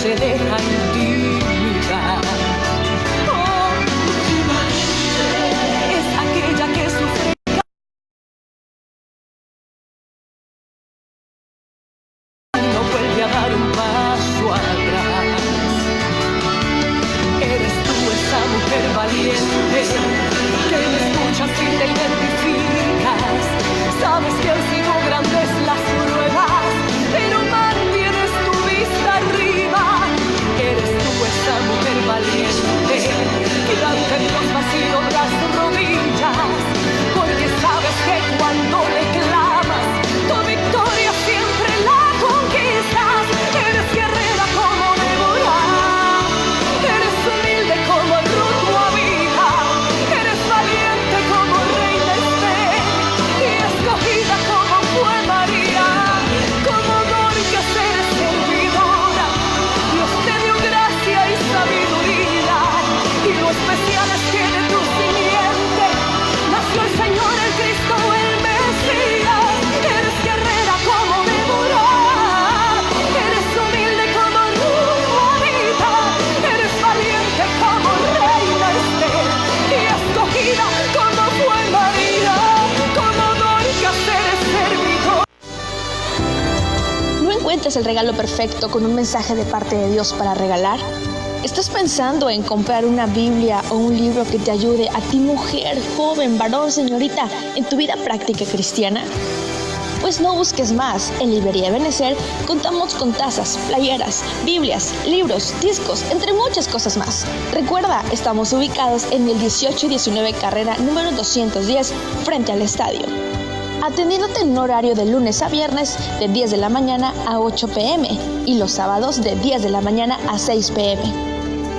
se deja intimidar. Oh, es aquella que sufre y no vuelve a dar un paso atrás. Eres tú esa mujer valiente que me escuchas y te identificas. Sabes que han sido grandes las pruebas, pero mantienes tu vista arriba. Eres tú esa mujer valiente que ante Dios vacío las rodillas, porque sabes que cuando le clamas, tu victoria siempre la conquistas. Eres guerrera como Débora, eres humilde como Ruth Moabita, eres valiente como reina Esther y escogida como fue María. Como Dorcas eres servidora, Dios te dio gracia y sabiduría, y lo especial es que de tu simiente nació el Señor, el Cristo, el Mesías. Eres guerrera como Débora, eres humilde como Ruth Moabita, eres valiente como reina Esther y escogida como fue María. Como Dorcas eres servidora. ¿No encuentras el regalo perfecto con un mensaje de parte de Dios para regalar? ¿Estás pensando en comprar una Biblia o un libro que te ayude a ti, mujer, joven, varón, señorita, en tu vida práctica cristiana? Pues no busques más. En Librería Ebenecer contamos con tazas, playeras, Biblias, libros, discos, entre muchas cosas más. Recuerda, estamos ubicados en el 18 y 19 carrera número 210 frente al estadio. Atendiéndote en un horario de lunes a viernes de 10 de la mañana a 8 p.m. y los sábados de 10 de la mañana a 6 p.m.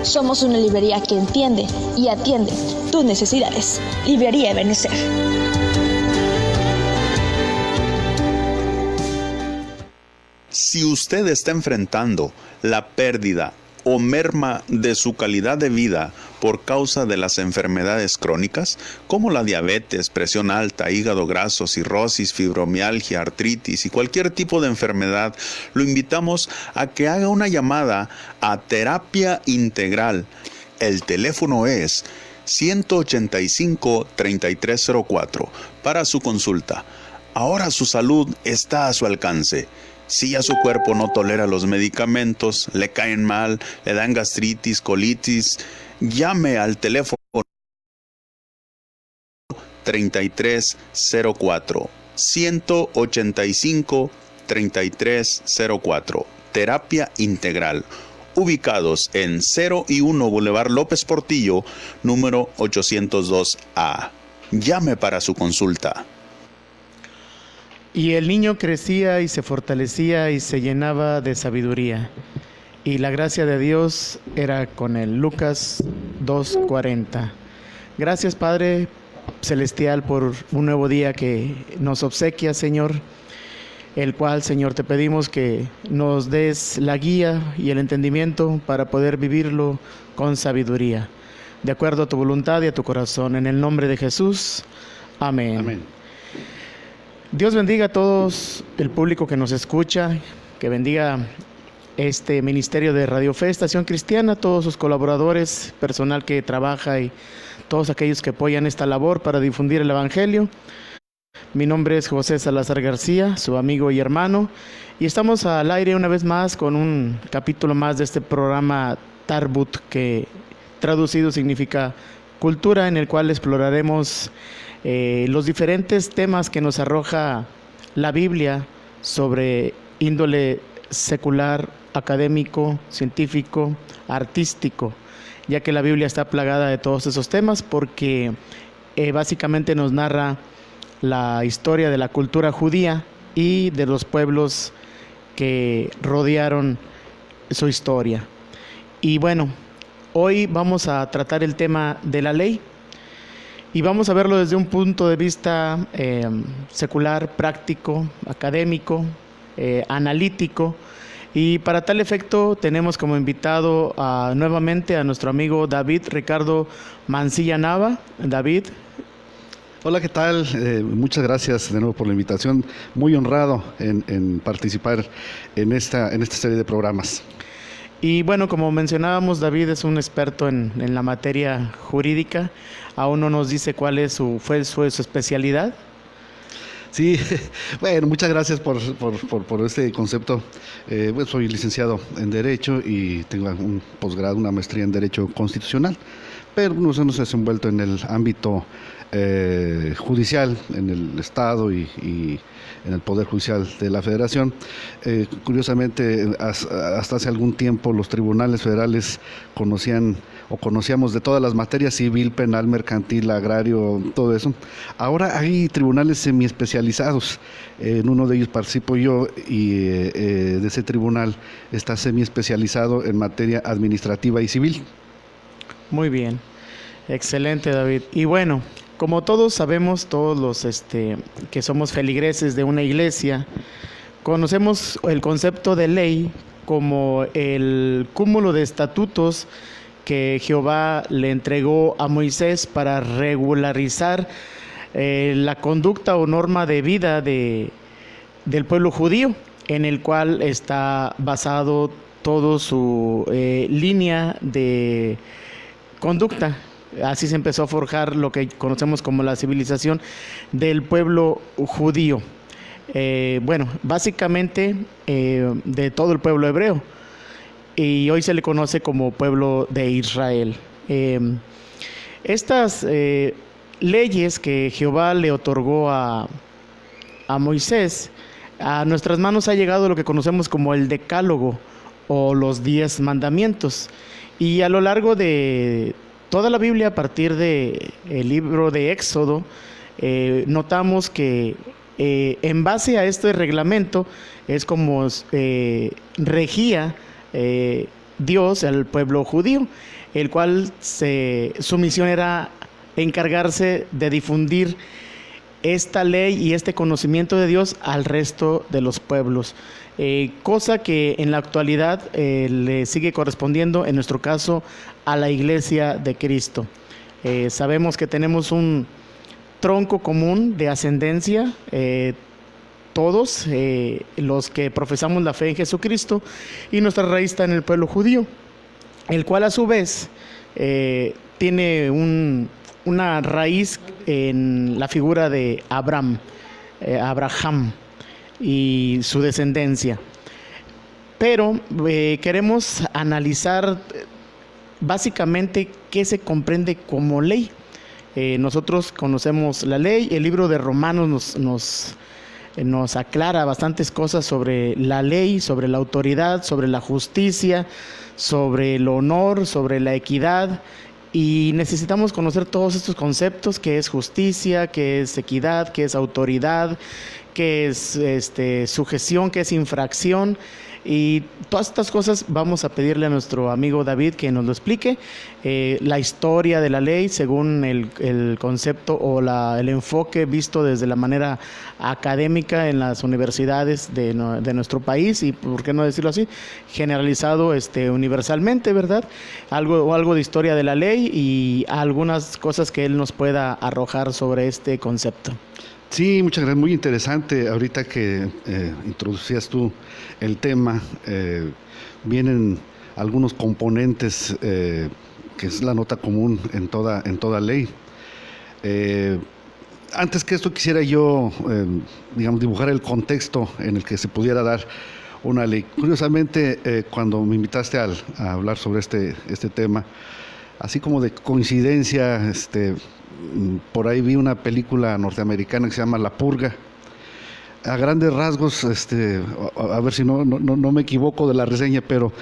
Somos una librería que entiende y atiende tus necesidades. Librería Ebenecer. Si usted está enfrentando la pérdida o merma de su calidad de vida por causa de las enfermedades crónicas, como la diabetes, presión alta, hígado graso, cirrosis, fibromialgia, artritis y cualquier tipo de enfermedad, lo invitamos a que haga una llamada a Terapia Integral. El teléfono es 185-3304 para su consulta. Ahora su salud está a su alcance. Si ya su cuerpo no tolera los medicamentos, le caen mal, le dan gastritis, colitis, llame al teléfono 3304, 185-3304, Terapia Integral, ubicados en 0 y 1 Boulevard López Portillo, número 802A. Llame para su consulta. Y el niño crecía y se fortalecía y se llenaba de sabiduría. Y la gracia de Dios era con él. Lucas 2:40. Gracias, Padre Celestial, por un nuevo día que nos obsequia, Señor, el cual, Señor, te pedimos que nos des la guía y el entendimiento para poder vivirlo con sabiduría, de acuerdo a tu voluntad y a tu corazón. En el nombre de Jesús. Amén. Amén. Dios bendiga a todos el público que nos escucha, que bendiga este ministerio de Radio Fe, Estación Cristiana, todos sus colaboradores, personal que trabaja y todos aquellos que apoyan esta labor para difundir el Evangelio. Mi nombre es José Salazar García, su amigo y hermano, y estamos al aire una vez más con un capítulo más de este programa Tarbut, que traducido significa cultura, en el cual exploraremos los diferentes temas que nos arroja la Biblia sobre índole secular, académico, científico, artístico, ya que la Biblia está plagada de todos esos temas porque básicamente nos narra la historia de la cultura judía y de los pueblos que rodearon su historia. Y bueno, hoy vamos a tratar el tema de la ley. Y vamos a verlo desde un punto de vista secular, práctico, académico, analítico. Y para tal efecto tenemos como invitado nuevamente a nuestro amigo David Ricardo Mancilla Nava. David. Hola, ¿qué tal? Muchas gracias de nuevo por la invitación. Muy honrado en participar en esta serie de programas. Y bueno, como mencionábamos, David es un experto en la materia jurídica. Aún no nos dice cuál es fue su especialidad. Sí, bueno, muchas gracias por este concepto. Pues soy licenciado en Derecho y tengo un posgrado, una maestría en Derecho Constitucional, pero nos hemos desenvuelto en el ámbito judicial, en el Estado y en el Poder Judicial de la Federación. Curiosamente, hasta hace algún tiempo los tribunales federales conocíamos de todas las materias: civil, penal, mercantil, agrario, todo eso. Ahora hay tribunales semiespecializados. En uno de ellos participo yo y de ese tribunal está semiespecializado en materia administrativa y civil. Muy bien, excelente, David. Y bueno, como todos sabemos, todos los que somos feligreses de una iglesia, conocemos el concepto de ley como el cúmulo de estatutos que Jehová le entregó a Moisés para regularizar la conducta o norma de vida del pueblo judío, en el cual está basado todo su línea de conducta. Así se empezó a forjar lo que conocemos como la civilización del pueblo judío. Bueno, básicamente de todo el pueblo hebreo. Y hoy se le conoce como pueblo de Israel. Estas leyes que Jehová le otorgó a Moisés, a nuestras manos ha llegado lo que conocemos como el Decálogo o los 10 mandamientos. Y a lo largo de toda la Biblia, a partir del libro de Éxodo, notamos que en base a este reglamento es como regía Dios al pueblo judío, el cual su misión era encargarse de difundir esta ley y este conocimiento de Dios al resto de los pueblos, cosa que en la actualidad le sigue correspondiendo, en nuestro caso, a la Iglesia de Cristo. Sabemos que tenemos un tronco común de ascendencia, todos los que profesamos la fe en Jesucristo, y nuestra raíz está en el pueblo judío, el cual a su vez tiene una raíz en la figura de Abraham y su descendencia. Pero queremos analizar básicamente qué se comprende como ley. Nosotros conocemos la ley. El libro de Romanos nos aclara bastantes cosas sobre la ley, sobre la autoridad, sobre la justicia, sobre el honor, sobre la equidad. Y necesitamos conocer todos estos conceptos: qué es justicia, qué es equidad, qué es autoridad, qué es sujeción, qué es infracción. Y todas estas cosas vamos a pedirle a nuestro amigo David que nos lo explique. La historia de la ley según el concepto o el enfoque visto desde la manera académica en las universidades de nuestro país, y por qué no decirlo así, generalizado universalmente, ¿verdad? Algo de historia de la ley y algunas cosas que él nos pueda arrojar sobre este concepto. Sí, muchas gracias. Muy interesante. Ahorita que introducías tú el tema, vienen algunos componentes que es la nota común en toda ley. Antes que esto quisiera yo, dibujar el contexto en el que se pudiera dar una ley. Curiosamente, cuando me invitaste a hablar sobre este tema, así como de coincidencia, por ahí vi una película norteamericana que se llama La Purga. A grandes rasgos, a ver si no me equivoco de la reseña, pero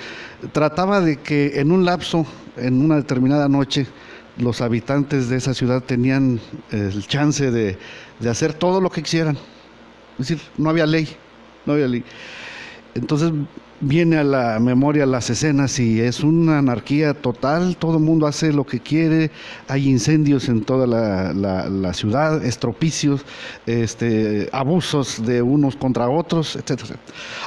trataba de que en un lapso, en una determinada noche, los habitantes de esa ciudad tenían el chance de hacer todo lo que quisieran. Es decir, no había ley. Entonces viene a la memoria las escenas y es una anarquía total, todo el mundo hace lo que quiere, hay incendios en toda la ciudad, estropicios, abusos de unos contra otros, etcétera.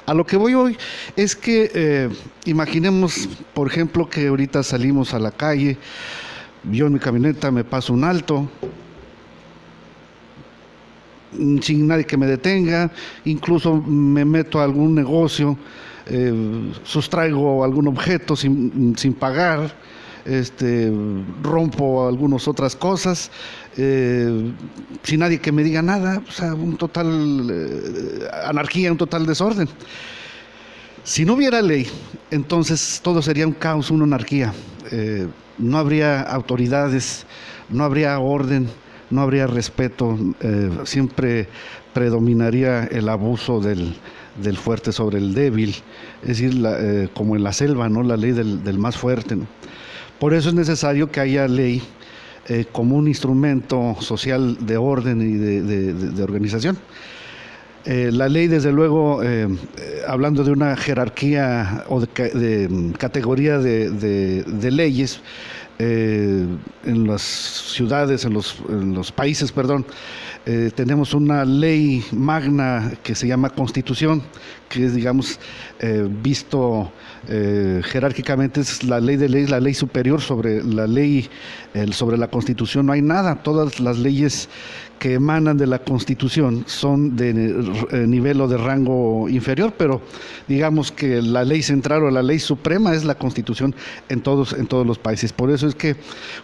A lo que voy hoy es que imaginemos, por ejemplo, que ahorita salimos a la calle, yo en mi camioneta me paso un alto, sin nadie que me detenga, incluso me meto a algún negocio, sustraigo algún objeto sin pagar, rompo algunas otras cosas, sin nadie que me diga nada, o sea, un total anarquía, un total desorden. Si no hubiera ley, entonces todo sería un caos, una anarquía. No habría autoridades, no habría orden, no habría respeto, siempre predominaría el abuso del fuerte sobre el débil, es decir, como en la selva, ¿no? La ley del más fuerte, ¿no? Por eso es necesario que haya ley como un instrumento social de orden y de organización. La ley, desde luego, hablando de una jerarquía o de categoría de leyes, en las ciudades, en los países, tenemos una ley magna que se llama Constitución, que es, digamos, visto jerárquicamente, es la ley de leyes, la ley superior sobre la ley, sobre la Constitución. No hay nada, todas las leyes que emanan de la Constitución son de nivel o de rango inferior, pero digamos que la ley central o la ley suprema es la Constitución en todos los países. Por eso es que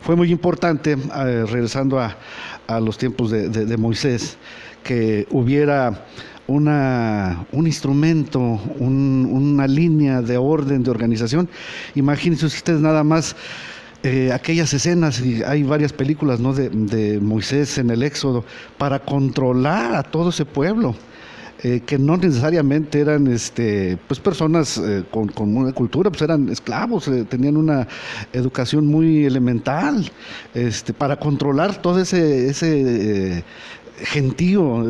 fue muy importante, regresando a los tiempos de Moisés, que hubiera un instrumento, una línea de orden, de organización. Imagínense ustedes nada más aquellas escenas, y hay varias películas, ¿no?, de Moisés en el Éxodo, para controlar a todo ese pueblo, que no necesariamente eran pues personas con una cultura, pues eran esclavos, tenían una educación muy elemental, para controlar todo ese gentío.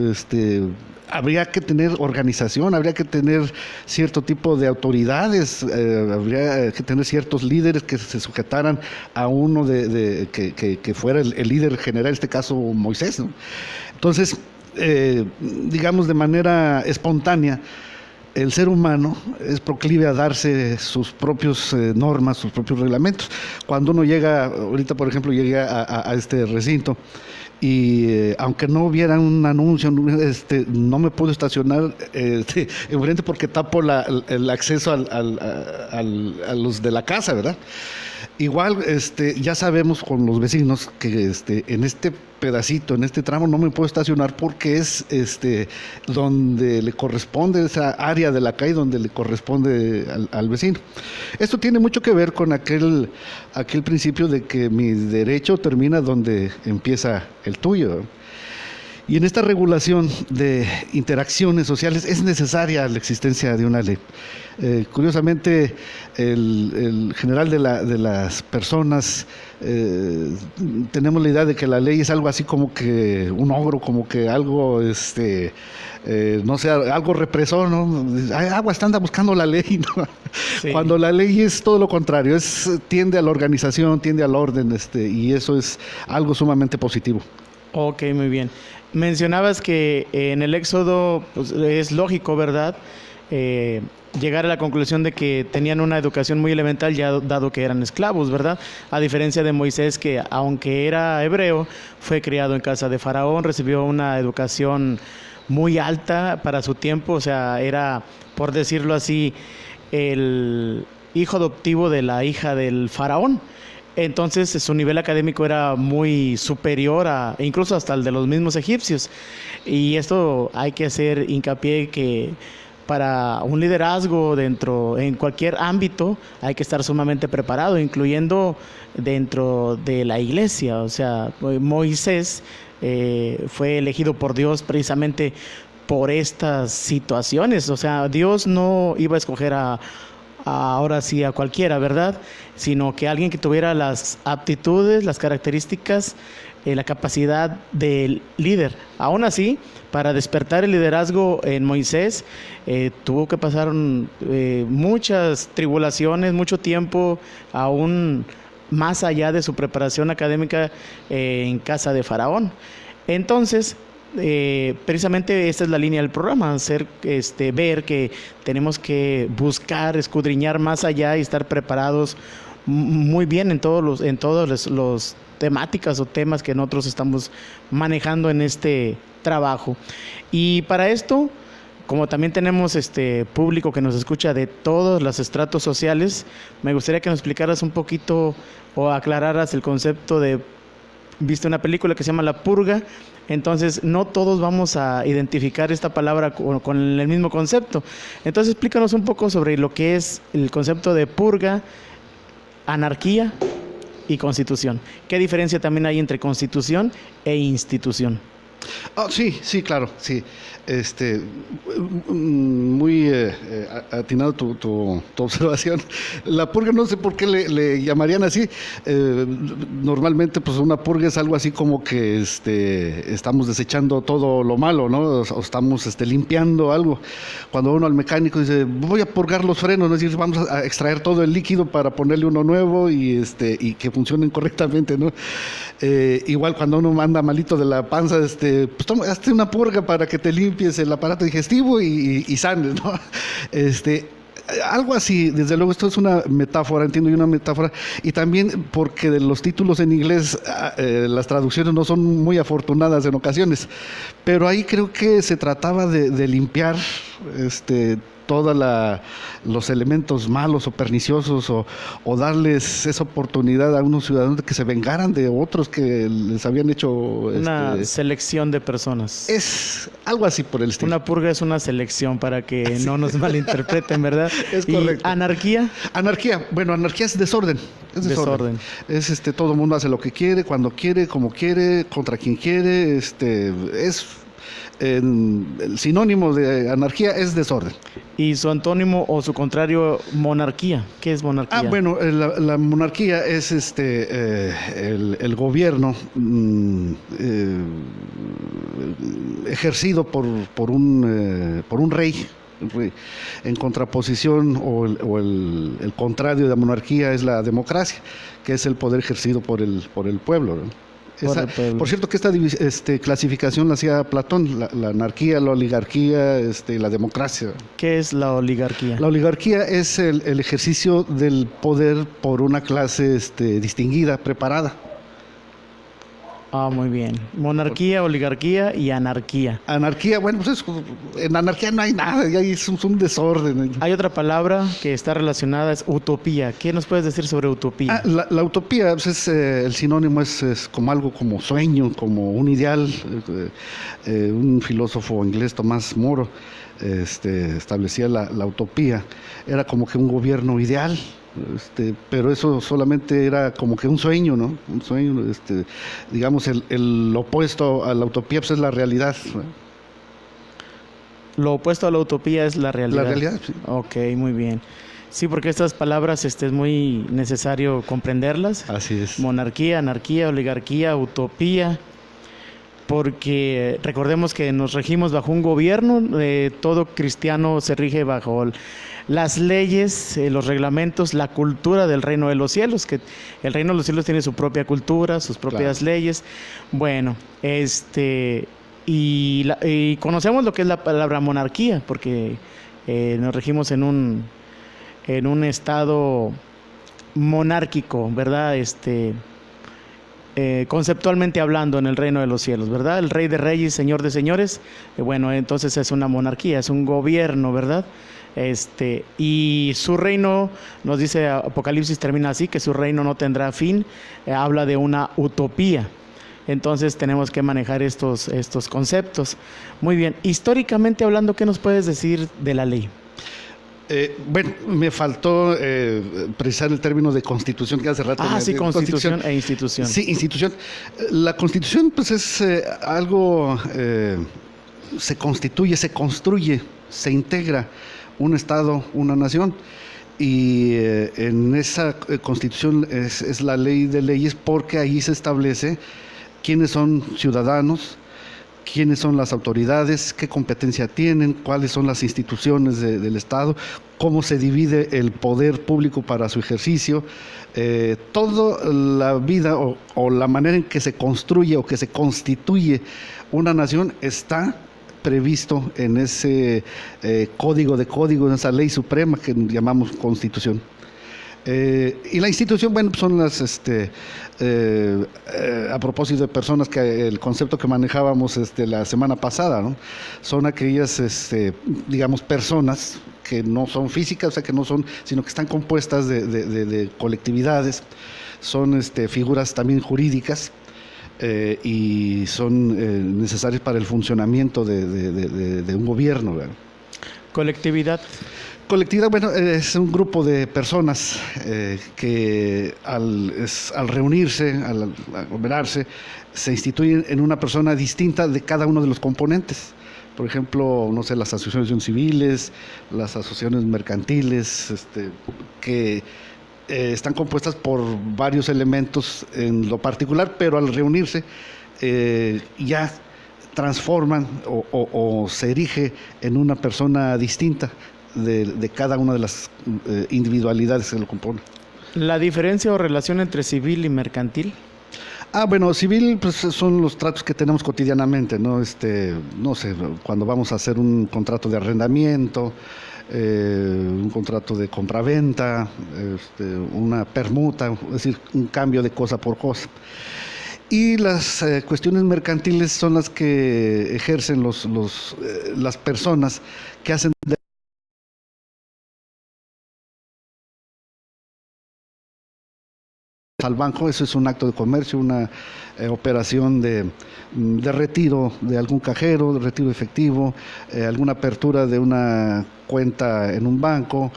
Habría que tener organización, habría que tener cierto tipo de autoridades, habría que tener ciertos líderes que se sujetaran a uno que fuera el líder general, en este caso Moisés, ¿no? Entonces, digamos, de manera espontánea, el ser humano es proclive a darse sus propias normas, sus propios reglamentos. Cuando uno llega, ahorita por ejemplo, llegué a este recinto, y aunque no hubiera un anuncio, no me puedo estacionar enfrente porque tapo el acceso a los de la casa, ¿verdad? Igual, ya sabemos con los vecinos que en este pedacito, en este tramo, no me puedo estacionar porque es donde le corresponde, esa área de la calle donde le corresponde al vecino. Esto tiene mucho que ver con aquel principio de que mi derecho termina donde empieza el tuyo. Y en esta regulación de interacciones sociales es necesaria la existencia de una ley. Curiosamente, el general de las personas, tenemos la idea de que la ley es algo así como que un ogro, como que algo, no sé, algo represor, ¿no? Anda buscando la ley, ¿no? Sí. Cuando la ley es todo lo contrario, tiende a la organización, tiende al orden, y eso es algo sumamente positivo. Ok, muy bien. Mencionabas que en el Éxodo, pues, es lógico, ¿verdad?, llegar a la conclusión de que tenían una educación muy elemental, ya dado que eran esclavos, ¿verdad? A diferencia de Moisés, que aunque era hebreo, fue criado en casa de Faraón, recibió una educación muy alta para su tiempo, o sea, era, por decirlo así, el hijo adoptivo de la hija del Faraón. Entonces su nivel académico era muy superior incluso hasta el de los mismos egipcios. Y esto hay que hacer hincapié que para un liderazgo en cualquier ámbito hay que estar sumamente preparado, incluyendo dentro de la iglesia. O sea, Moisés fue elegido por Dios precisamente por estas situaciones. O sea, Dios no iba a escoger ahora sí a cualquiera, ¿verdad?, sino que alguien que tuviera las aptitudes, las características, la capacidad del líder. Aún así, para despertar el liderazgo en Moisés, tuvo que pasar muchas tribulaciones, mucho tiempo, aún más allá de su preparación académica en casa de Faraón. Entonces, precisamente esta es la línea del programa, ver que tenemos que buscar, escudriñar más allá y estar preparados muy bien en todos los temáticas o temas que nosotros estamos manejando en este trabajo. Y para esto, como también tenemos público que nos escucha de todos los estratos sociales, me gustaría que nos explicaras un poquito o aclararas el concepto de, viste una película que se llama La Purga, entonces no todos vamos a identificar esta palabra con el mismo concepto. Entonces explícanos un poco sobre lo que es el concepto de purga, anarquía y constitución. ¿Qué diferencia también hay entre constitución e institución? Oh, sí, claro, sí. Muy atinado tu observación. La purga, no sé por qué le llamarían así. Normalmente, pues una purga es algo así como que estamos desechando todo lo malo, ¿no? O estamos limpiando algo. Cuando uno al mecánico dice, voy a purgar los frenos, ¿no? Es decir, vamos a extraer todo el líquido para ponerle uno nuevo y que funcionen correctamente, ¿no? Igual cuando uno anda malito de la panza, pues hazte una purga para que te limpies el aparato digestivo y sanes, ¿no? Algo así, desde luego esto es una metáfora, entiendo yo, una metáfora, y también porque de los títulos en inglés las traducciones no son muy afortunadas en ocasiones, pero ahí creo que se trataba de limpiar todos los elementos malos o perniciosos o darles esa oportunidad a unos ciudadanos de que se vengaran de otros que les habían hecho... Una selección de personas. Es algo así por el estilo. Una purga es una selección para que no nos malinterpreten, ¿verdad? Es correcto. ¿Y anarquía? Anarquía, bueno, anarquía es desorden. Es desorden. Es todo el mundo hace lo que quiere, cuando quiere, como quiere, contra quien quiere, el sinónimo de anarquía es desorden. ¿Y su antónimo o su contrario, monarquía? ¿Qué es monarquía? Bueno, la monarquía es el gobierno ejercido por un rey. En contraposición o el contrario de la monarquía es la democracia, que es el poder ejercido por el pueblo, ¿no? Por cierto que esta clasificación la hacía Platón, la anarquía, la oligarquía, la democracia. ¿Qué es la oligarquía? La oligarquía es el ejercicio del poder por una clase distinguida, preparada. Ah, muy bien. Monarquía, oligarquía y anarquía. Anarquía, bueno, pues en anarquía no hay nada, ahí es un desorden. Hay otra palabra que está relacionada, es utopía. ¿Qué nos puedes decir sobre utopía? La utopía, pues el sinónimo es como algo como sueño, como un ideal. Un filósofo inglés, Tomás Moro, establecía la utopía. Era como que un gobierno ideal. Pero eso solamente era como que un sueño, ¿no? Un sueño, digamos, el opuesto a la utopía pues es la realidad, ¿no? Lo opuesto a la utopía es la realidad. La realidad, sí. Ok, muy bien. Sí, porque estas palabras es muy necesario comprenderlas. Así es. Monarquía, anarquía, oligarquía, utopía. Porque recordemos que nos regimos bajo un gobierno, todo cristiano se rige bajo las leyes, los reglamentos, la cultura del reino de los cielos, que el reino de los cielos tiene su propia cultura, sus propias leyes. Bueno, y conocemos lo que es la palabra monarquía, porque nos regimos en un estado monárquico, ¿verdad? Conceptualmente hablando, en el reino de los cielos, ¿verdad? El rey de reyes, señor de señores, bueno, entonces es una monarquía, es un gobierno, ¿verdad? Y su reino, nos dice Apocalipsis, termina así, que su reino no tendrá fin, habla de una utopía. Entonces tenemos que manejar estos conceptos. Muy bien, históricamente hablando, ¿qué nos puedes decir de la ley? Bueno, me faltó precisar el término de constitución que hace rato. Sí, constitución e institución. Sí, institución. La constitución pues es algo, se constituye, se construye, se integra un Estado, una nación, y en esa constitución es la ley de leyes, porque ahí se establece quiénes son ciudadanos, quiénes son las autoridades, qué competencia tienen, cuáles son las instituciones del Estado, cómo se divide el poder público para su ejercicio. Toda la vida o la manera en que se construye o que se constituye una nación está previsto en ese código de códigos, en esa ley suprema que llamamos Constitución. Y la institución, bueno, son las, a propósito de personas, que el concepto que manejábamos la semana pasada, ¿no? Son aquellas, digamos, personas que no son físicas, o sea, que no son, sino que están compuestas de colectividades, son figuras también jurídicas, y son necesarias para el funcionamiento de un gobierno, ¿verdad? Colectividad. Colectividad, bueno, es un grupo de personas que al reunirse, al aglomerarse, se instituyen en una persona distinta de cada uno de los componentes. Por ejemplo, no sé, las asociaciones civiles, las asociaciones mercantiles, que están compuestas por varios elementos en lo particular, pero al reunirse ya transforman o se erige en una persona distinta de cada una de las individualidades que lo componen. ¿La diferencia o relación entre civil y mercantil? Bueno, civil, pues son los tratos que tenemos cotidianamente, ¿no? No sé, cuando vamos a hacer un contrato de arrendamiento, un contrato de compraventa, una permuta, es decir, un cambio de cosa por cosa. Y las cuestiones mercantiles son las que ejercen las personas que hacen al banco. Eso es un acto de comercio, una operación de retiro de algún cajero, de retiro efectivo, alguna apertura de una cuenta en un banco,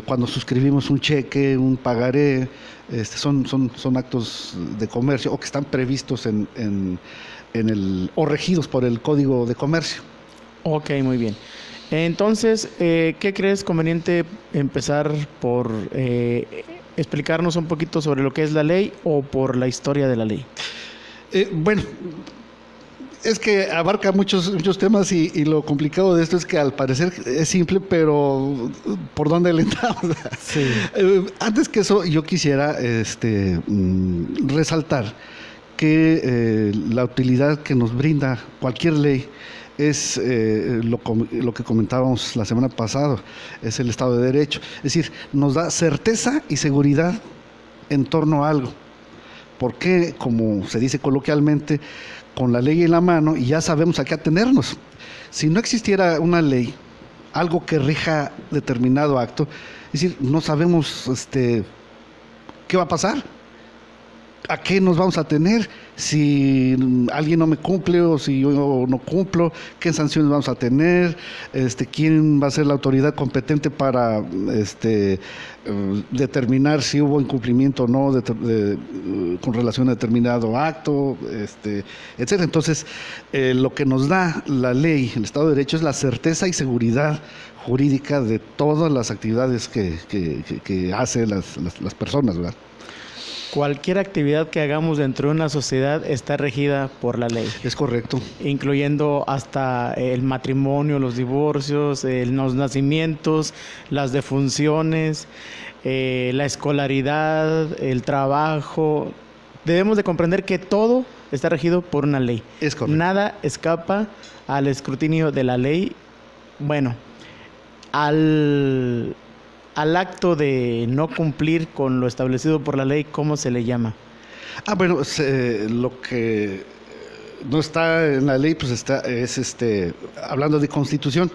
cuando suscribimos un cheque, un pagaré, son actos de comercio o que están previstos o regidos por el Código de Comercio. Ok, muy bien. Entonces, ¿qué crees conveniente empezar por explicarnos un poquito sobre lo que es la ley o por la historia de la ley? Bueno, es que abarca muchos temas y lo complicado de esto es que al parecer es simple, pero ¿por dónde le entramos? Sí. Antes que eso, yo quisiera resaltar que la utilidad que nos brinda cualquier ley es lo que comentábamos la semana pasada, es el Estado de Derecho. Es decir, nos da certeza y seguridad en torno a algo. Porque, como se dice coloquialmente, con la ley en la mano y ya sabemos a qué atenernos. Si no existiera una ley, algo que rija determinado acto, es decir, no sabemos qué va a pasar, a qué nos vamos a tener, si alguien no me cumple o si yo no cumplo, qué sanciones vamos a tener, quién va a ser la autoridad competente para determinar si hubo incumplimiento o no con relación a determinado acto, etcétera. Entonces, lo que nos da la ley, el Estado de Derecho, es la certeza y seguridad jurídica de todas las actividades que hacen las personas, ¿verdad? Cualquier actividad que hagamos dentro de una sociedad está regida por la ley. Es correcto. Incluyendo hasta el matrimonio, los divorcios, los nacimientos, las defunciones, la escolaridad, el trabajo. Debemos de comprender que todo está regido por una ley. Es correcto. Nada escapa al escrutinio de la ley. Bueno, al acto de no cumplir con lo establecido por la ley, ¿cómo se le llama? Bueno, lo que no está en la ley, pues hablando de Constitución.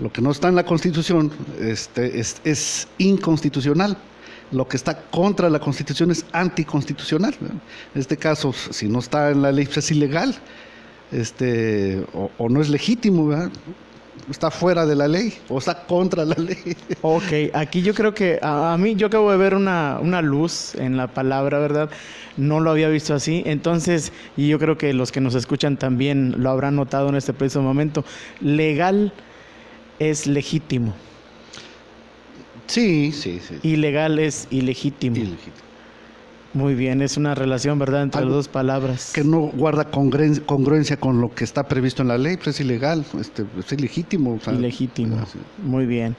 Lo que no está en la Constitución es inconstitucional. Lo que está contra la Constitución es anticonstitucional, ¿verdad? En este caso, si no está en la ley, pues es ilegal, o no es legítimo, ¿verdad? Está fuera de la ley o está contra la ley. Ok, aquí yo creo que a mí yo acabo de ver una luz en la palabra, ¿verdad? No lo había visto así, entonces, y yo creo que los que nos escuchan también lo habrán notado en este preciso momento. Legal es legítimo. Sí. Ilegal es ilegítimo. Muy bien, es una relación, ¿verdad?, entre las dos palabras. Que no guarda congruencia con lo que está previsto en la ley, pues es ilegal, es ilegítimo. O sea, ilegítimo, sí. Muy bien.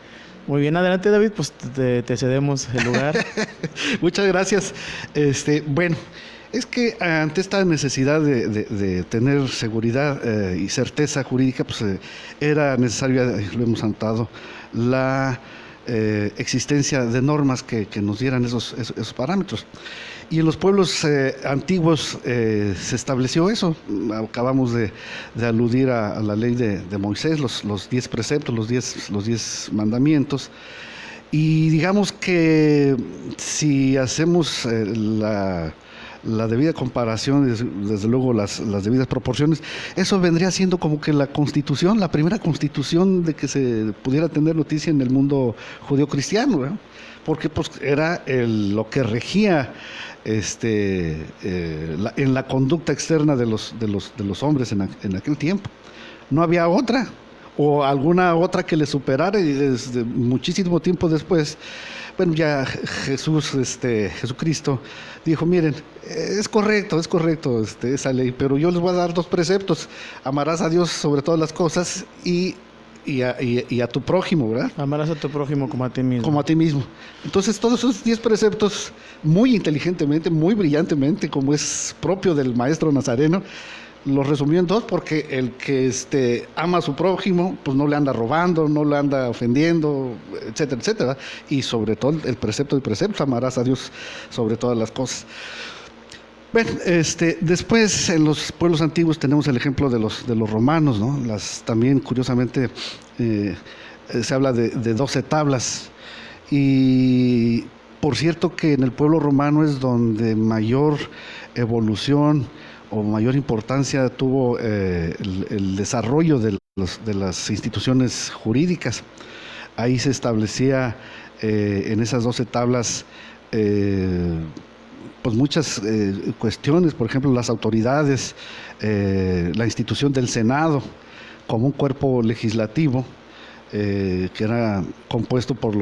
Muy bien, adelante David, pues te cedemos el lugar. Muchas gracias. Bueno, es que ante esta necesidad de tener seguridad y certeza jurídica, pues era necesaria, lo hemos anotado, la existencia de normas que nos dieran esos parámetros. Y en los pueblos antiguos se estableció eso. Acabamos de aludir a la ley de Moisés, los 10 preceptos, los 10 mandamientos. Y digamos que si hacemos la debida comparación, desde luego las debidas proporciones, eso vendría siendo como que la constitución, la primera constitución de que se pudiera tener noticia en el mundo judío-cristiano, ¿verdad? Porque pues era lo que regía en la conducta externa de los hombres en aquel tiempo. No había otra, o alguna otra que le superara, y desde muchísimo tiempo después, bueno, ya Jesucristo dijo: miren, es correcto esa ley, pero yo les voy a dar 2 preceptos: amarás a Dios sobre todas las cosas y a tu prójimo, ¿verdad? Amarás a tu prójimo como a ti mismo. Como a ti mismo. Entonces, todos esos 10 preceptos, muy inteligentemente, muy brillantemente, como es propio del maestro nazareno, los resumió en 2, porque el que ama a su prójimo, pues no le anda robando, no le anda ofendiendo, etcétera, etcétera. Y sobre todo el precepto de preceptos: amarás a Dios sobre todas las cosas. Bueno, después en los pueblos antiguos tenemos el ejemplo de los romanos, ¿no? También curiosamente se habla de 12 tablas, y por cierto que en el pueblo romano es donde mayor evolución o mayor importancia tuvo el desarrollo de las instituciones jurídicas. Ahí se establecía en esas 12 tablas pues muchas cuestiones, por ejemplo, las autoridades, la institución del Senado como un cuerpo legislativo que era compuesto por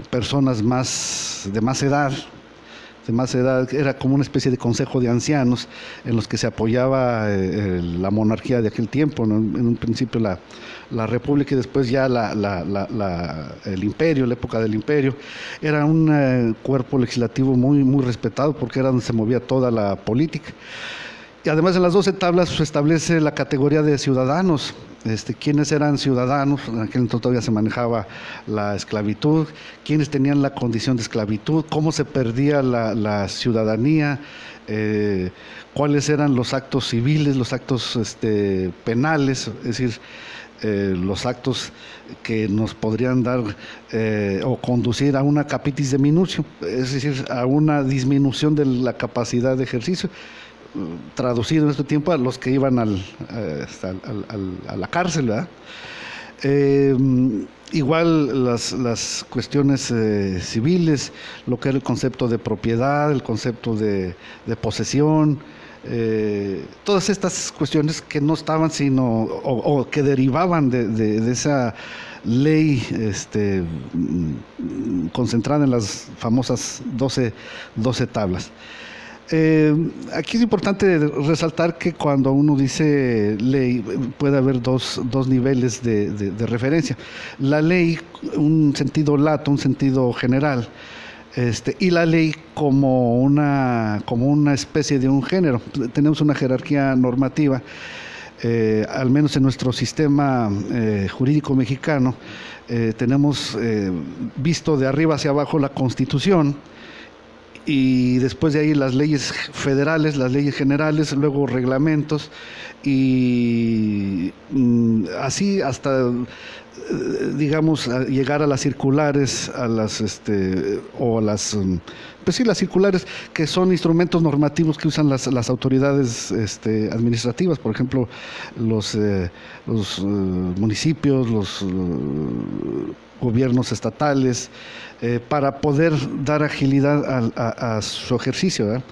personas de más edad, era como una especie de consejo de ancianos en los que se apoyaba la monarquía de aquel tiempo, ¿no? En un principio la república, y después ya el imperio, la época del imperio. Era un cuerpo legislativo muy, muy respetado, porque era donde se movía toda la política. Y además en las 12 tablas se establece la categoría de ciudadanos. ¿Quiénes eran ciudadanos? En aquel entonces todavía se manejaba la esclavitud. ¿Quiénes tenían la condición de esclavitud? ¿Cómo se perdía la ciudadanía? ¿Cuáles eran los actos civiles, los actos penales? Es decir, los actos que nos podrían dar o conducir a una capitis de minutio, es decir, a una disminución de la capacidad de ejercicio. Traducido en este tiempo a los que iban a la cárcel, ¿verdad? Igual las cuestiones civiles, lo que era el concepto de propiedad, el concepto de posesión, todas estas cuestiones que no estaban sino o que derivaban de esa ley concentrada en las famosas 12 tablas. Aquí es importante resaltar que cuando uno dice ley puede haber dos niveles de referencia. La ley, un sentido lato, un sentido general, y la ley como una especie de un género. Tenemos una jerarquía normativa, al menos en nuestro sistema jurídico mexicano, tenemos visto de arriba hacia abajo la Constitución, y después de ahí las leyes federales, las leyes generales, luego reglamentos, y así hasta digamos llegar a las circulares, las circulares, que son instrumentos normativos que usan las autoridades administrativas, por ejemplo los municipios, los gobiernos estatales, para poder dar agilidad a su ejercicio, ¿verdad?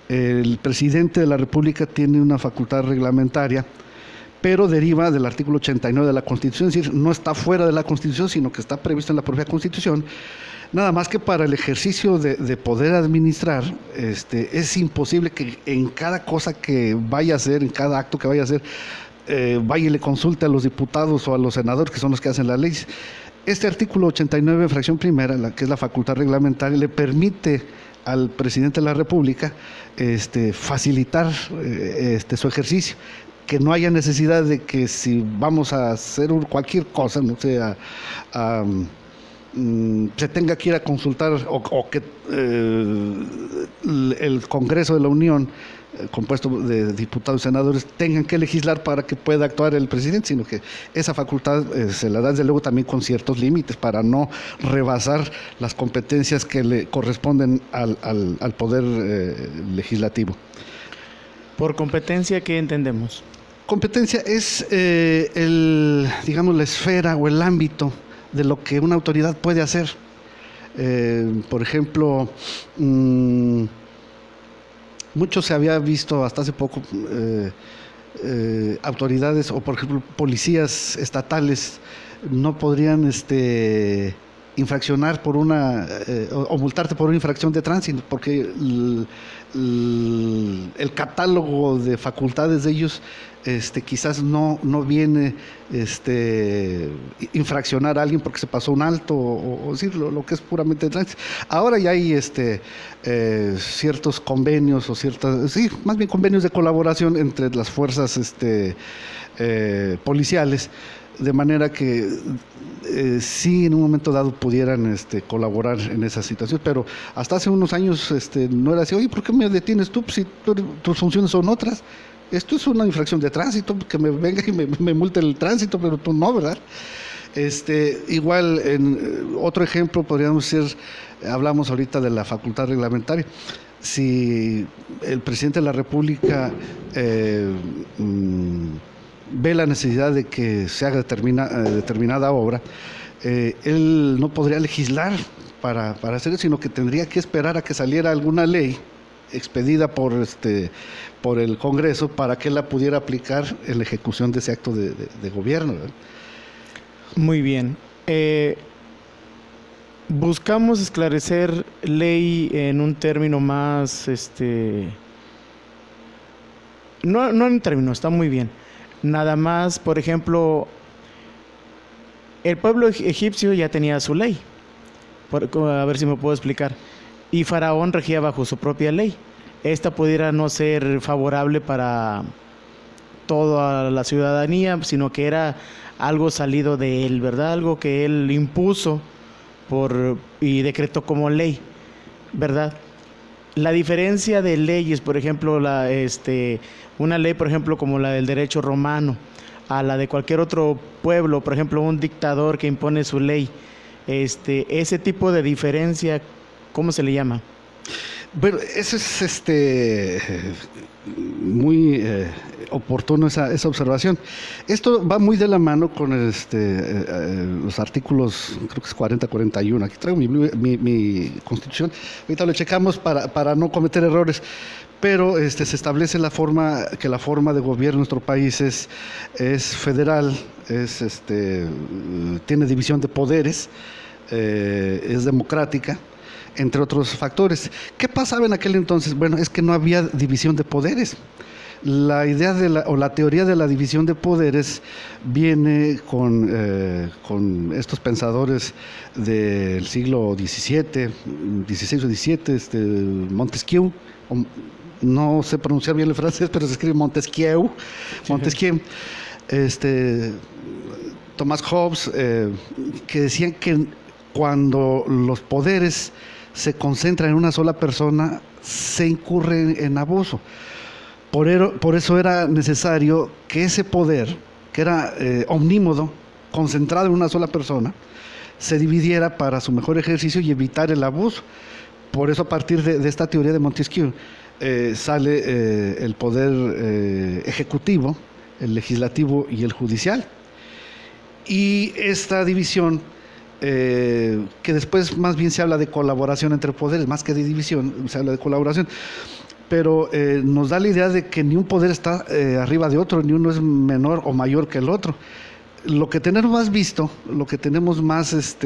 El presidente de la República tiene una facultad reglamentaria, pero deriva del artículo 89 de la Constitución, es decir, no está fuera de la Constitución, sino que está previsto en la propia Constitución. Nada más que para el ejercicio de poder administrar, es imposible que en cada cosa que vaya a hacer, en cada acto que vaya a hacer, vaya y le consulte a los diputados o a los senadores, que son los que hacen las leyes. Este artículo 89, fracción primera, que es la facultad reglamentaria, le permite al presidente de la República facilitar su ejercicio. que no haya necesidad de que si vamos a hacer cualquier cosa, no sé, se tenga que ir a consultar o que el Congreso de la Unión, compuesto de diputados y senadores, tengan que legislar para que pueda actuar el presidente, sino que esa facultad se la da desde luego también con ciertos límites para no rebasar las competencias que le corresponden al poder legislativo. Por competencia, ¿qué entendemos? Competencia es digamos, la esfera o el ámbito de lo que una autoridad puede hacer. Por ejemplo, mucho se había visto hasta hace poco autoridades o, por ejemplo, policías estatales no podrían infraccionar por o multarte por una infracción de tránsito, porque el catálogo de facultades de ellos quizás no viene infraccionar a alguien porque se pasó un alto o decir lo que es puramente de tránsito. Ahora ya hay ciertos convenios o más bien convenios de colaboración entre las fuerzas policiales, de manera que sí en un momento dado pudieran colaborar en esa situación, pero hasta hace unos años no era así. Oye, ¿por qué me detienes tú? Si tus funciones son otras. Esto es una infracción de tránsito, que me venga y me multe el tránsito, pero tú no, ¿verdad? Igual, en otro ejemplo podríamos decir, hablamos ahorita de la facultad reglamentaria. Si el presidente de la República ve la necesidad de que se haga determinada obra, él no podría legislar para hacer eso, sino que tendría que esperar a que saliera alguna ley expedida por el Congreso para que la pudiera aplicar en la ejecución de ese acto de gobierno, ¿verdad? Muy bien. Buscamos esclarecer ley en un término más, no en un término, está muy bien. Nada más, por ejemplo, el pueblo egipcio ya tenía su ley, a ver si me puedo explicar, y Faraón regía bajo su propia ley. Esta pudiera no ser favorable para toda la ciudadanía, sino que era algo salido de él, ¿verdad? Algo que él impuso y decretó como ley, ¿verdad? La diferencia de leyes, por ejemplo, una ley, por ejemplo, como la del derecho romano, a la de cualquier otro pueblo, por ejemplo, un dictador que impone su ley, ese tipo de diferencia, ¿cómo se le llama? Bueno, eso es muy oportuno esa observación. Esto va muy de la mano con los artículos, creo que es 40-41. Aquí traigo mi constitución. Ahorita lo checamos para no cometer errores. Pero se establece la forma de gobierno de nuestro país es federal, tiene división de poderes, es democrática, entre otros factores. ¿Qué pasaba en aquel entonces? Bueno, es que no había división de poderes. La idea o la teoría de la división de poderes viene con estos pensadores del siglo XVI o XVII, Montesquieu, no sé pronunciar bien el francés, pero se escribe Montesquieu, Thomas Hobbes, que decían que cuando los poderes se concentran en una sola persona, se incurre en abuso. Por eso era necesario que ese poder, que era omnímodo, concentrado en una sola persona, se dividiera para su mejor ejercicio y evitar el abuso. Por eso, a partir de esta teoría de Montesquieu, sale el poder ejecutivo, el legislativo y el judicial. Y esta división, que después más bien se habla de colaboración entre poderes, más que de división, se habla de colaboración, pero nos da la idea de que ni un poder está arriba de otro, ni uno es menor o mayor que el otro. Lo que tenemos más visto, lo que tenemos más,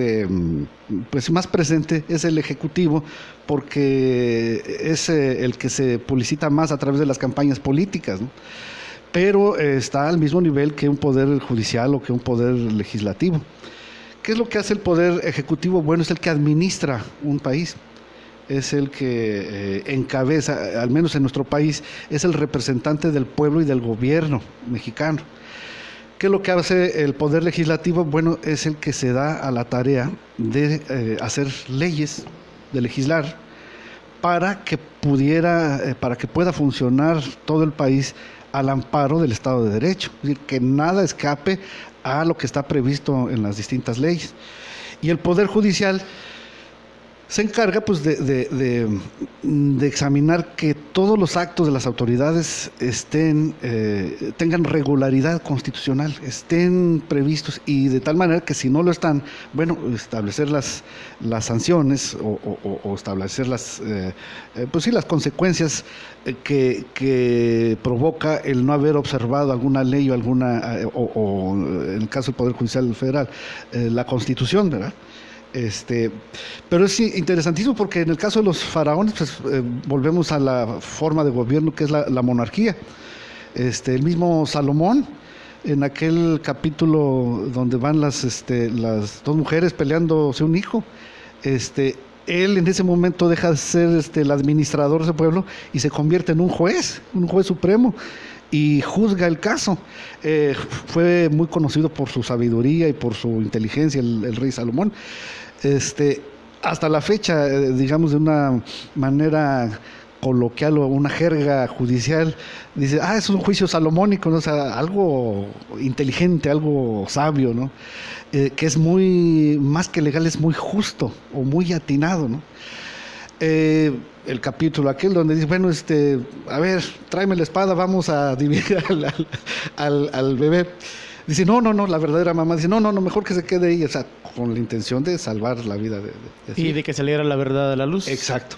pues más presente es el ejecutivo, porque es el que se publicita más a través de las campañas políticas, ¿no? Pero está al mismo nivel que un poder judicial o que un poder legislativo. ¿Qué es lo que hace el poder ejecutivo? Bueno, es el que administra un país. es el que encabeza, al menos en nuestro país, es el representante del pueblo y del gobierno mexicano. ¿Qué es lo que hace el Poder Legislativo? Bueno, es el que se da a la tarea de hacer leyes, de legislar, para que pueda funcionar todo el país al amparo del Estado de Derecho, es decir, que nada escape a lo que está previsto en las distintas leyes. Y el Poder Judicial se encarga pues de examinar que todos los actos de las autoridades tengan regularidad constitucional, estén previstos, y de tal manera que si no lo están, bueno, establecer las sanciones o establecer las consecuencias que provoca el no haber observado alguna ley o o en el caso del Poder Judicial Federal, la Constitución, ¿verdad? Pero es interesantísimo porque en el caso de los faraones, pues volvemos a la forma de gobierno que es la monarquía. El mismo Salomón, en aquel capítulo donde van las dos mujeres peleándose un hijo, él en ese momento deja de ser el administrador de ese pueblo y se convierte en un juez supremo, y juzga el caso. Fue muy conocido por su sabiduría y por su inteligencia el rey Salomón. Hasta la fecha, digamos de una manera coloquial o una jerga judicial, dice, es un juicio salomónico, ¿no? O sea, algo inteligente, algo sabio, ¿no? Que es más que legal, es muy justo o muy atinado, ¿no? El capítulo aquel donde dice, bueno, a ver, tráeme la espada, vamos a dividir al bebé. Dice, no, la verdadera mamá dice, no, mejor que se quede ahí, o sea, con la intención de salvar la vida de y de que saliera la verdad a la luz. Exacto.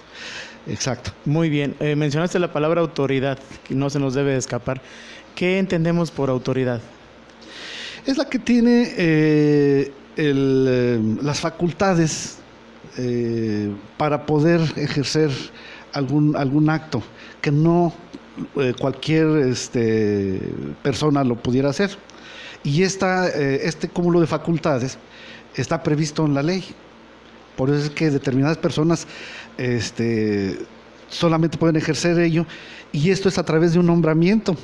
Muy bien, mencionaste la palabra autoridad, que no se nos debe escapar. ¿Qué entendemos por autoridad? Es la que tiene las facultades para poder ejercer algún acto que no cualquier persona lo pudiera hacer. Y este cúmulo de facultades está previsto en la ley. Por eso es que determinadas personas solamente pueden ejercer ello, y esto es a través de un nombramiento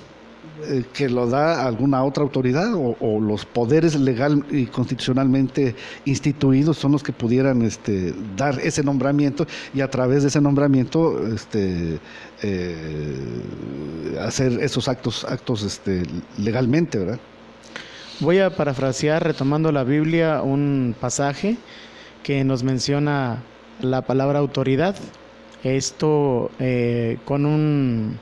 que lo da alguna otra autoridad, o los poderes legal y constitucionalmente instituidos son los que pudieran dar ese nombramiento, y a través de ese nombramiento hacer esos actos legalmente, ¿verdad? Voy a parafrasear, retomando la Biblia, un pasaje que nos menciona la palabra autoridad. Esto con un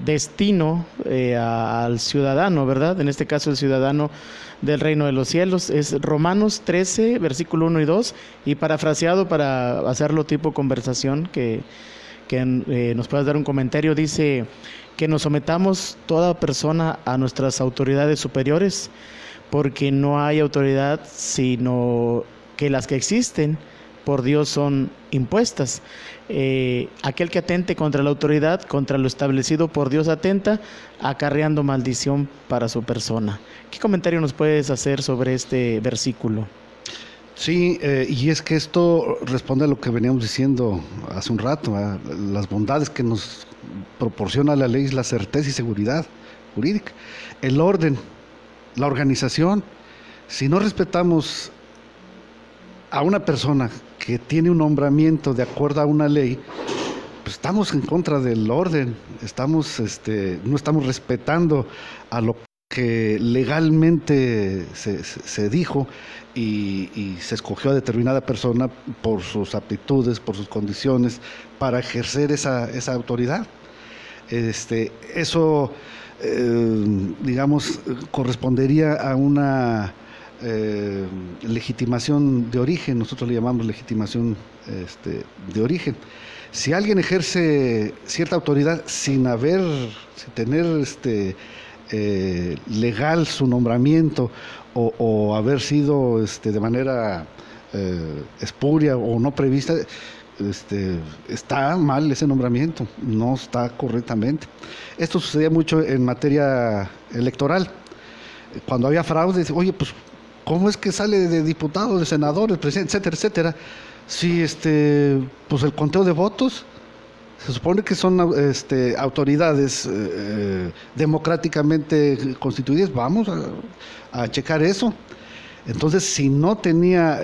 destino al ciudadano, ¿verdad? En este caso el ciudadano del reino de los cielos. Es Romanos 13, versículo 1 y 2, y parafraseado para hacerlo tipo conversación, que nos puedas dar un comentario. Dice que nos sometamos toda persona a nuestras autoridades superiores, porque no hay autoridad sino que las que existen por Dios son impuestas. Aquel que atente contra la autoridad, contra lo establecido por Dios atenta, acarreando maldición para su persona. ¿Qué comentario nos puedes hacer sobre este versículo? Sí, y es que esto responde a lo que veníamos diciendo hace un rato, las bondades que nos proporciona la ley es la certeza y seguridad jurídica, el orden, la organización. Si no respetamos a una persona que tiene un nombramiento de acuerdo a una ley, pues estamos en contra del orden, no estamos respetando a lo que legalmente se dijo y se escogió a determinada persona por sus aptitudes, por sus condiciones, para ejercer esa autoridad. Eso, digamos, correspondería a una legitimación de origen. Nosotros le llamamos legitimación de origen. Si alguien ejerce cierta autoridad sin tener legal su nombramiento, o haber sido de manera espuria o no prevista, está mal ese nombramiento, no está correctamente. Esto sucedía mucho en materia electoral. Cuando había fraudes, oye, pues ¿cómo es que sale de diputados, de senadores, presidentes, etcétera, etcétera? Sí, pues el conteo de votos, se supone que son autoridades democráticamente constituidas, vamos a checar eso. Entonces, si no tenía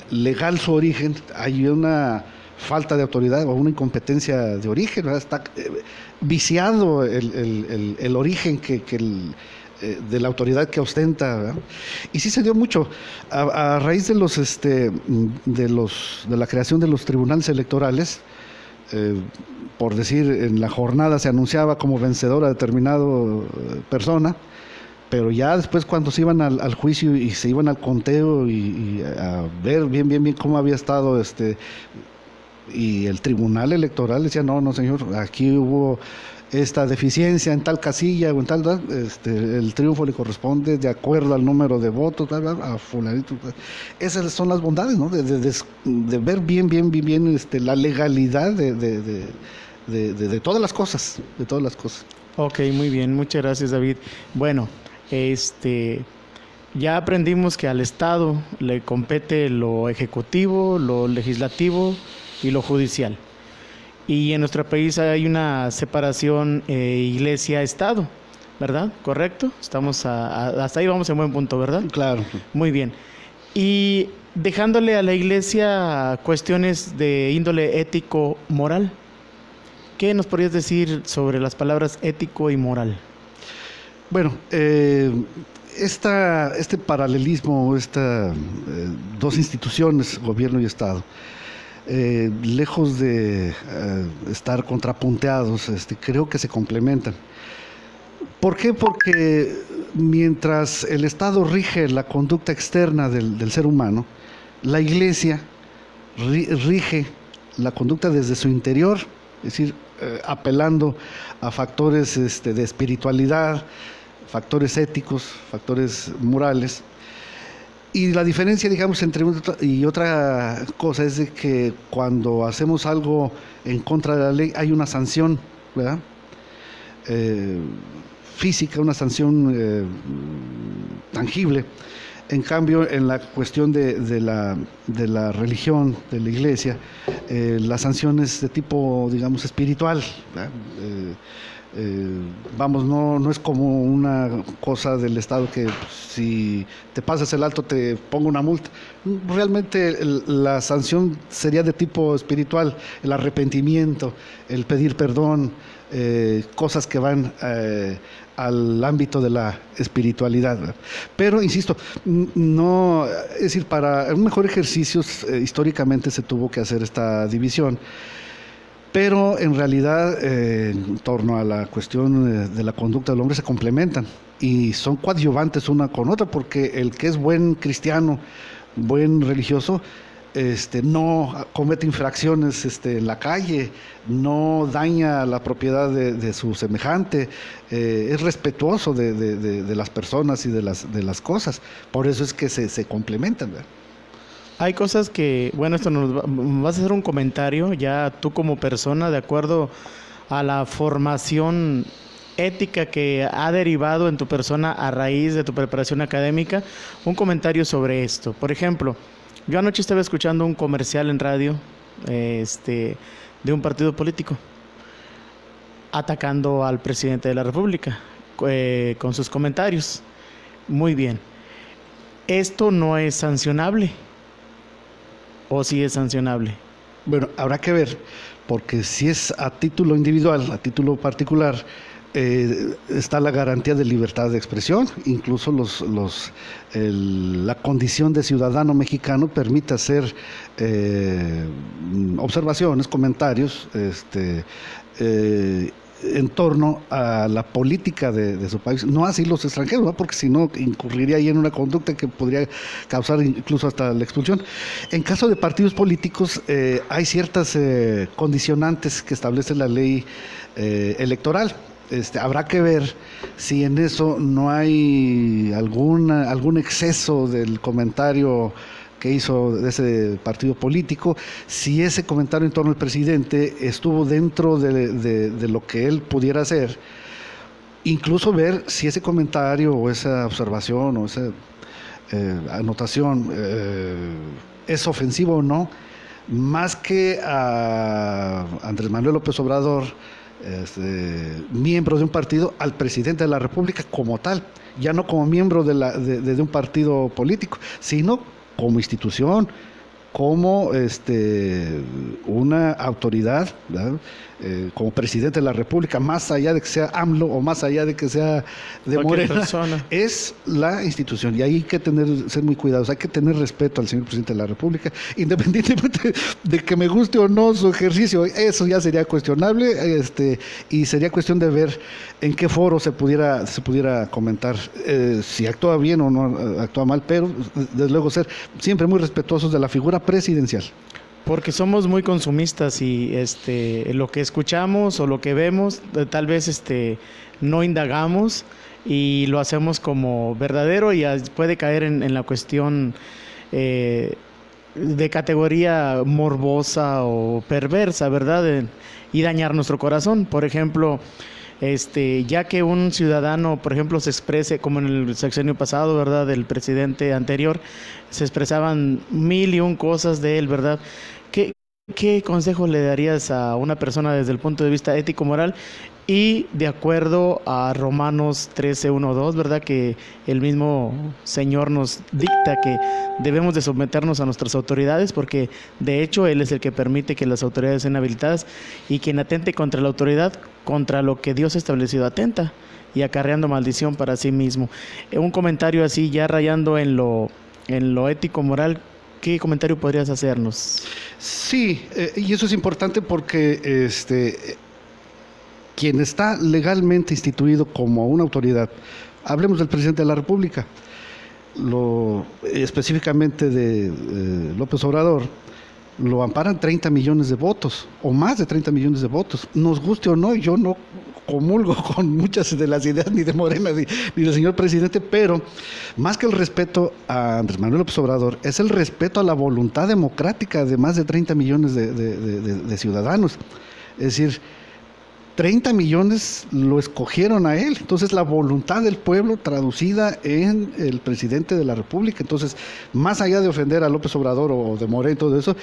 legal su origen, hay una falta de autoridad o una incompetencia de origen, ¿verdad? Está viciado el origen de la autoridad que ostenta, ¿verdad? Y sí se dio mucho a raíz de la creación de los tribunales electorales. Por decir, en la jornada se anunciaba como vencedora determinada persona, pero ya después cuando se iban al juicio y se iban al conteo y a ver bien cómo había estado y el tribunal electoral decía, no señor, aquí hubo esta deficiencia en tal casilla o en tal, el triunfo le corresponde de acuerdo al número de votos a fulanito. Esas son las bondades, ¿no? De ver bien la legalidad de todas las cosas, Ok, muy bien, muchas gracias, David. Bueno, ya aprendimos que al Estado le compete lo ejecutivo, lo legislativo y lo judicial. Y en nuestro país hay una separación iglesia-estado, ¿verdad? ¿Correcto? Hasta ahí vamos en buen punto, ¿verdad? Claro. Muy bien. Y dejándole a la iglesia cuestiones de índole ético-moral, ¿qué nos podrías decir sobre las palabras ético y moral? Bueno, este paralelismo, dos instituciones, gobierno y Estado, lejos de estar contrapunteados, creo que se complementan. ¿Por qué? Porque mientras el Estado rige la conducta externa del ser humano, la Iglesia rige la conducta desde su interior, es decir, apelando a factores de espiritualidad, factores éticos, factores morales. Y la diferencia, digamos, entre otra cosa es de que cuando hacemos algo en contra de la ley hay una sanción, ¿verdad? Física, una sanción tangible. En cambio, en la cuestión de la religión, de la iglesia, la sanción es de tipo, digamos, espiritual, ¿verdad? No es como una cosa del Estado que si te pasas el alto te pongo una multa. Realmente la sanción sería de tipo espiritual, el arrepentimiento, el pedir perdón, cosas que van al ámbito de la espiritualidad, ¿verdad? Pero insisto, no, es decir, para un mejor ejercicio históricamente se tuvo que hacer esta división. Pero en realidad, en torno a la cuestión de la conducta del hombre, se complementan y son coadyuvantes una con otra, porque el que es buen cristiano, buen religioso, no comete infracciones en la calle, no daña la propiedad de su semejante, es respetuoso de las personas y de las cosas. Por eso es que se complementan, ¿verdad? Hay cosas que, bueno, esto vas a hacer un comentario ya tú como persona, de acuerdo a la formación ética que ha derivado en tu persona a raíz de tu preparación académica, un comentario sobre esto. Por ejemplo, yo anoche estaba escuchando un comercial en radio de un partido político atacando al presidente de la República con sus comentarios. Muy bien. Esto no es sancionable. ¿O sí es sancionable? Bueno, habrá que ver, porque si es a título individual, a título particular, está la garantía de libertad de expresión. Incluso la condición de ciudadano mexicano permite hacer observaciones, comentarios, en torno a la política de su país, no así los extranjeros, ¿no? Porque si no incurriría ahí en una conducta que podría causar incluso hasta la expulsión. En caso de partidos políticos, hay ciertas condicionantes que establece la ley electoral. Habrá que ver si en eso no hay algún exceso del comentario que hizo de ese partido político, si ese comentario en torno al presidente estuvo dentro de lo que él pudiera hacer, incluso ver si ese comentario o esa observación o esa anotación es ofensivo o no, más que a Andrés Manuel López Obrador, miembro de un partido, al presidente de la República como tal, ya no como miembro de un partido político, sino como institución, como una autoridad, ¿verdad? Como presidente de la República, más allá de que sea AMLO o más allá de que sea de Cualquier Morena, persona. es la institución y ahí hay que ser muy cuidadosos, hay que tener respeto al señor presidente de la República, independientemente de que me guste o no su ejercicio, eso ya sería cuestionable, y sería cuestión de ver en qué foro se pudiera comentar si actúa bien o no actúa mal, pero desde luego ser siempre muy respetuosos de la figura presidencial. Porque somos muy consumistas y lo que escuchamos o lo que vemos, tal vez no indagamos y lo hacemos como verdadero y puede caer en la cuestión de categoría morbosa o perversa, ¿verdad? Y dañar nuestro corazón. Por ejemplo, ya que un ciudadano, por ejemplo, se exprese, como en el sexenio pasado, ¿verdad?, del presidente anterior, se expresaban 1001 cosas de él, ¿verdad? ¿Qué consejo le darías a una persona desde el punto de vista ético-moral y de acuerdo a Romanos 13:1-2, ¿verdad?, que el mismo Señor nos dicta que debemos de someternos a nuestras autoridades, porque de hecho Él es el que permite que las autoridades sean habilitadas, y quien atente contra la autoridad, contra lo que Dios ha establecido atenta, y acarreando maldición para sí mismo? Un comentario así, ya rayando en lo ético-moral, ¿qué comentario podrías hacernos? Sí, y eso es importante porque quien está legalmente instituido como una autoridad, hablemos del presidente de la República, específicamente de López Obrador, lo amparan 30 millones de votos, o más de 30 millones de votos. Nos guste o no, yo no comulgo con muchas de las ideas ni de Morena ni del señor presidente, pero más que el respeto a Andrés Manuel López Obrador, es el respeto a la voluntad democrática de más de 30 millones de ciudadanos. Es decir, 30 millones lo escogieron a él, entonces la voluntad del pueblo traducida en el presidente de la República. Entonces, más allá de ofender a López Obrador o de Moreno y todo eso,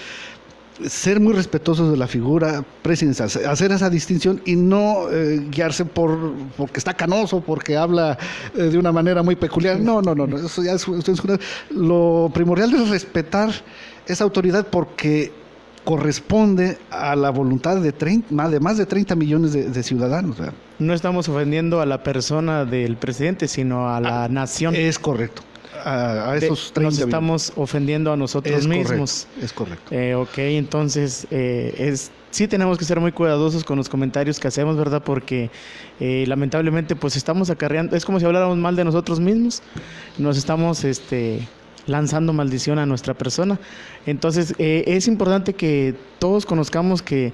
ser muy respetuosos de la figura presidencial, hacer esa distinción y no guiarse porque está canoso, porque habla de una manera muy peculiar. No, eso ya es lo primordial es respetar esa autoridad porque corresponde a la voluntad de más de 30 millones de ciudadanos, ¿verdad? No estamos ofendiendo a la persona del presidente, sino a la nación. Es correcto. A esos 30 nos estamos ofendiendo a nosotros mismos. Es correcto. Ok, entonces sí tenemos que ser muy cuidadosos con los comentarios que hacemos, ¿verdad? Porque lamentablemente pues estamos acarreando, es como si habláramos mal de nosotros mismos, nos estamos lanzando maldición a nuestra persona. Entonces es importante que todos conozcamos que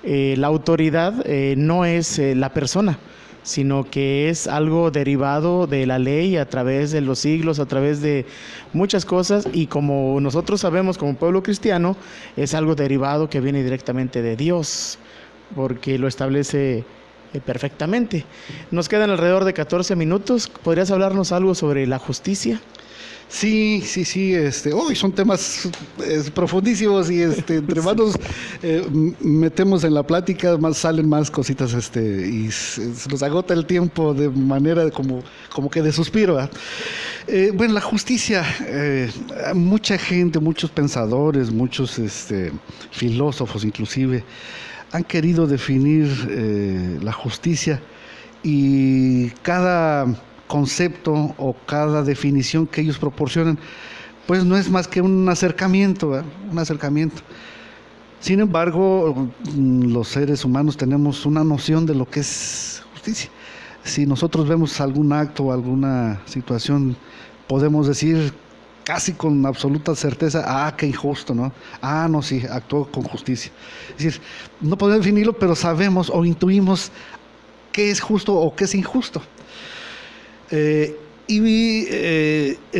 la autoridad no es la persona, sino que es algo derivado de la ley a través de los siglos, a través de muchas cosas, y como nosotros sabemos como pueblo cristiano, es algo derivado que viene directamente de Dios, porque lo establece perfectamente. Nos quedan alrededor de 14 minutos. ¿Podrías hablarnos algo sobre la justicia? Sí, son temas profundísimos y entre más nos metemos en la plática, más salen más cositas y se nos agota el tiempo de manera como que de suspiro, ¿verdad? Bueno, la justicia, mucha gente, muchos pensadores, muchos filósofos inclusive, han querido definir la justicia, y cada concepto o cada definición que ellos proporcionan, pues no es más que un acercamiento, ¿verdad? Un acercamiento. Sin embargo, los seres humanos tenemos una noción de lo que es justicia. Si nosotros vemos algún acto o alguna situación, podemos decir casi con absoluta certeza, qué injusto, ¿no? No, sí, actuó con justicia. Es decir, no podemos definirlo, pero sabemos o intuimos qué es justo o qué es injusto. En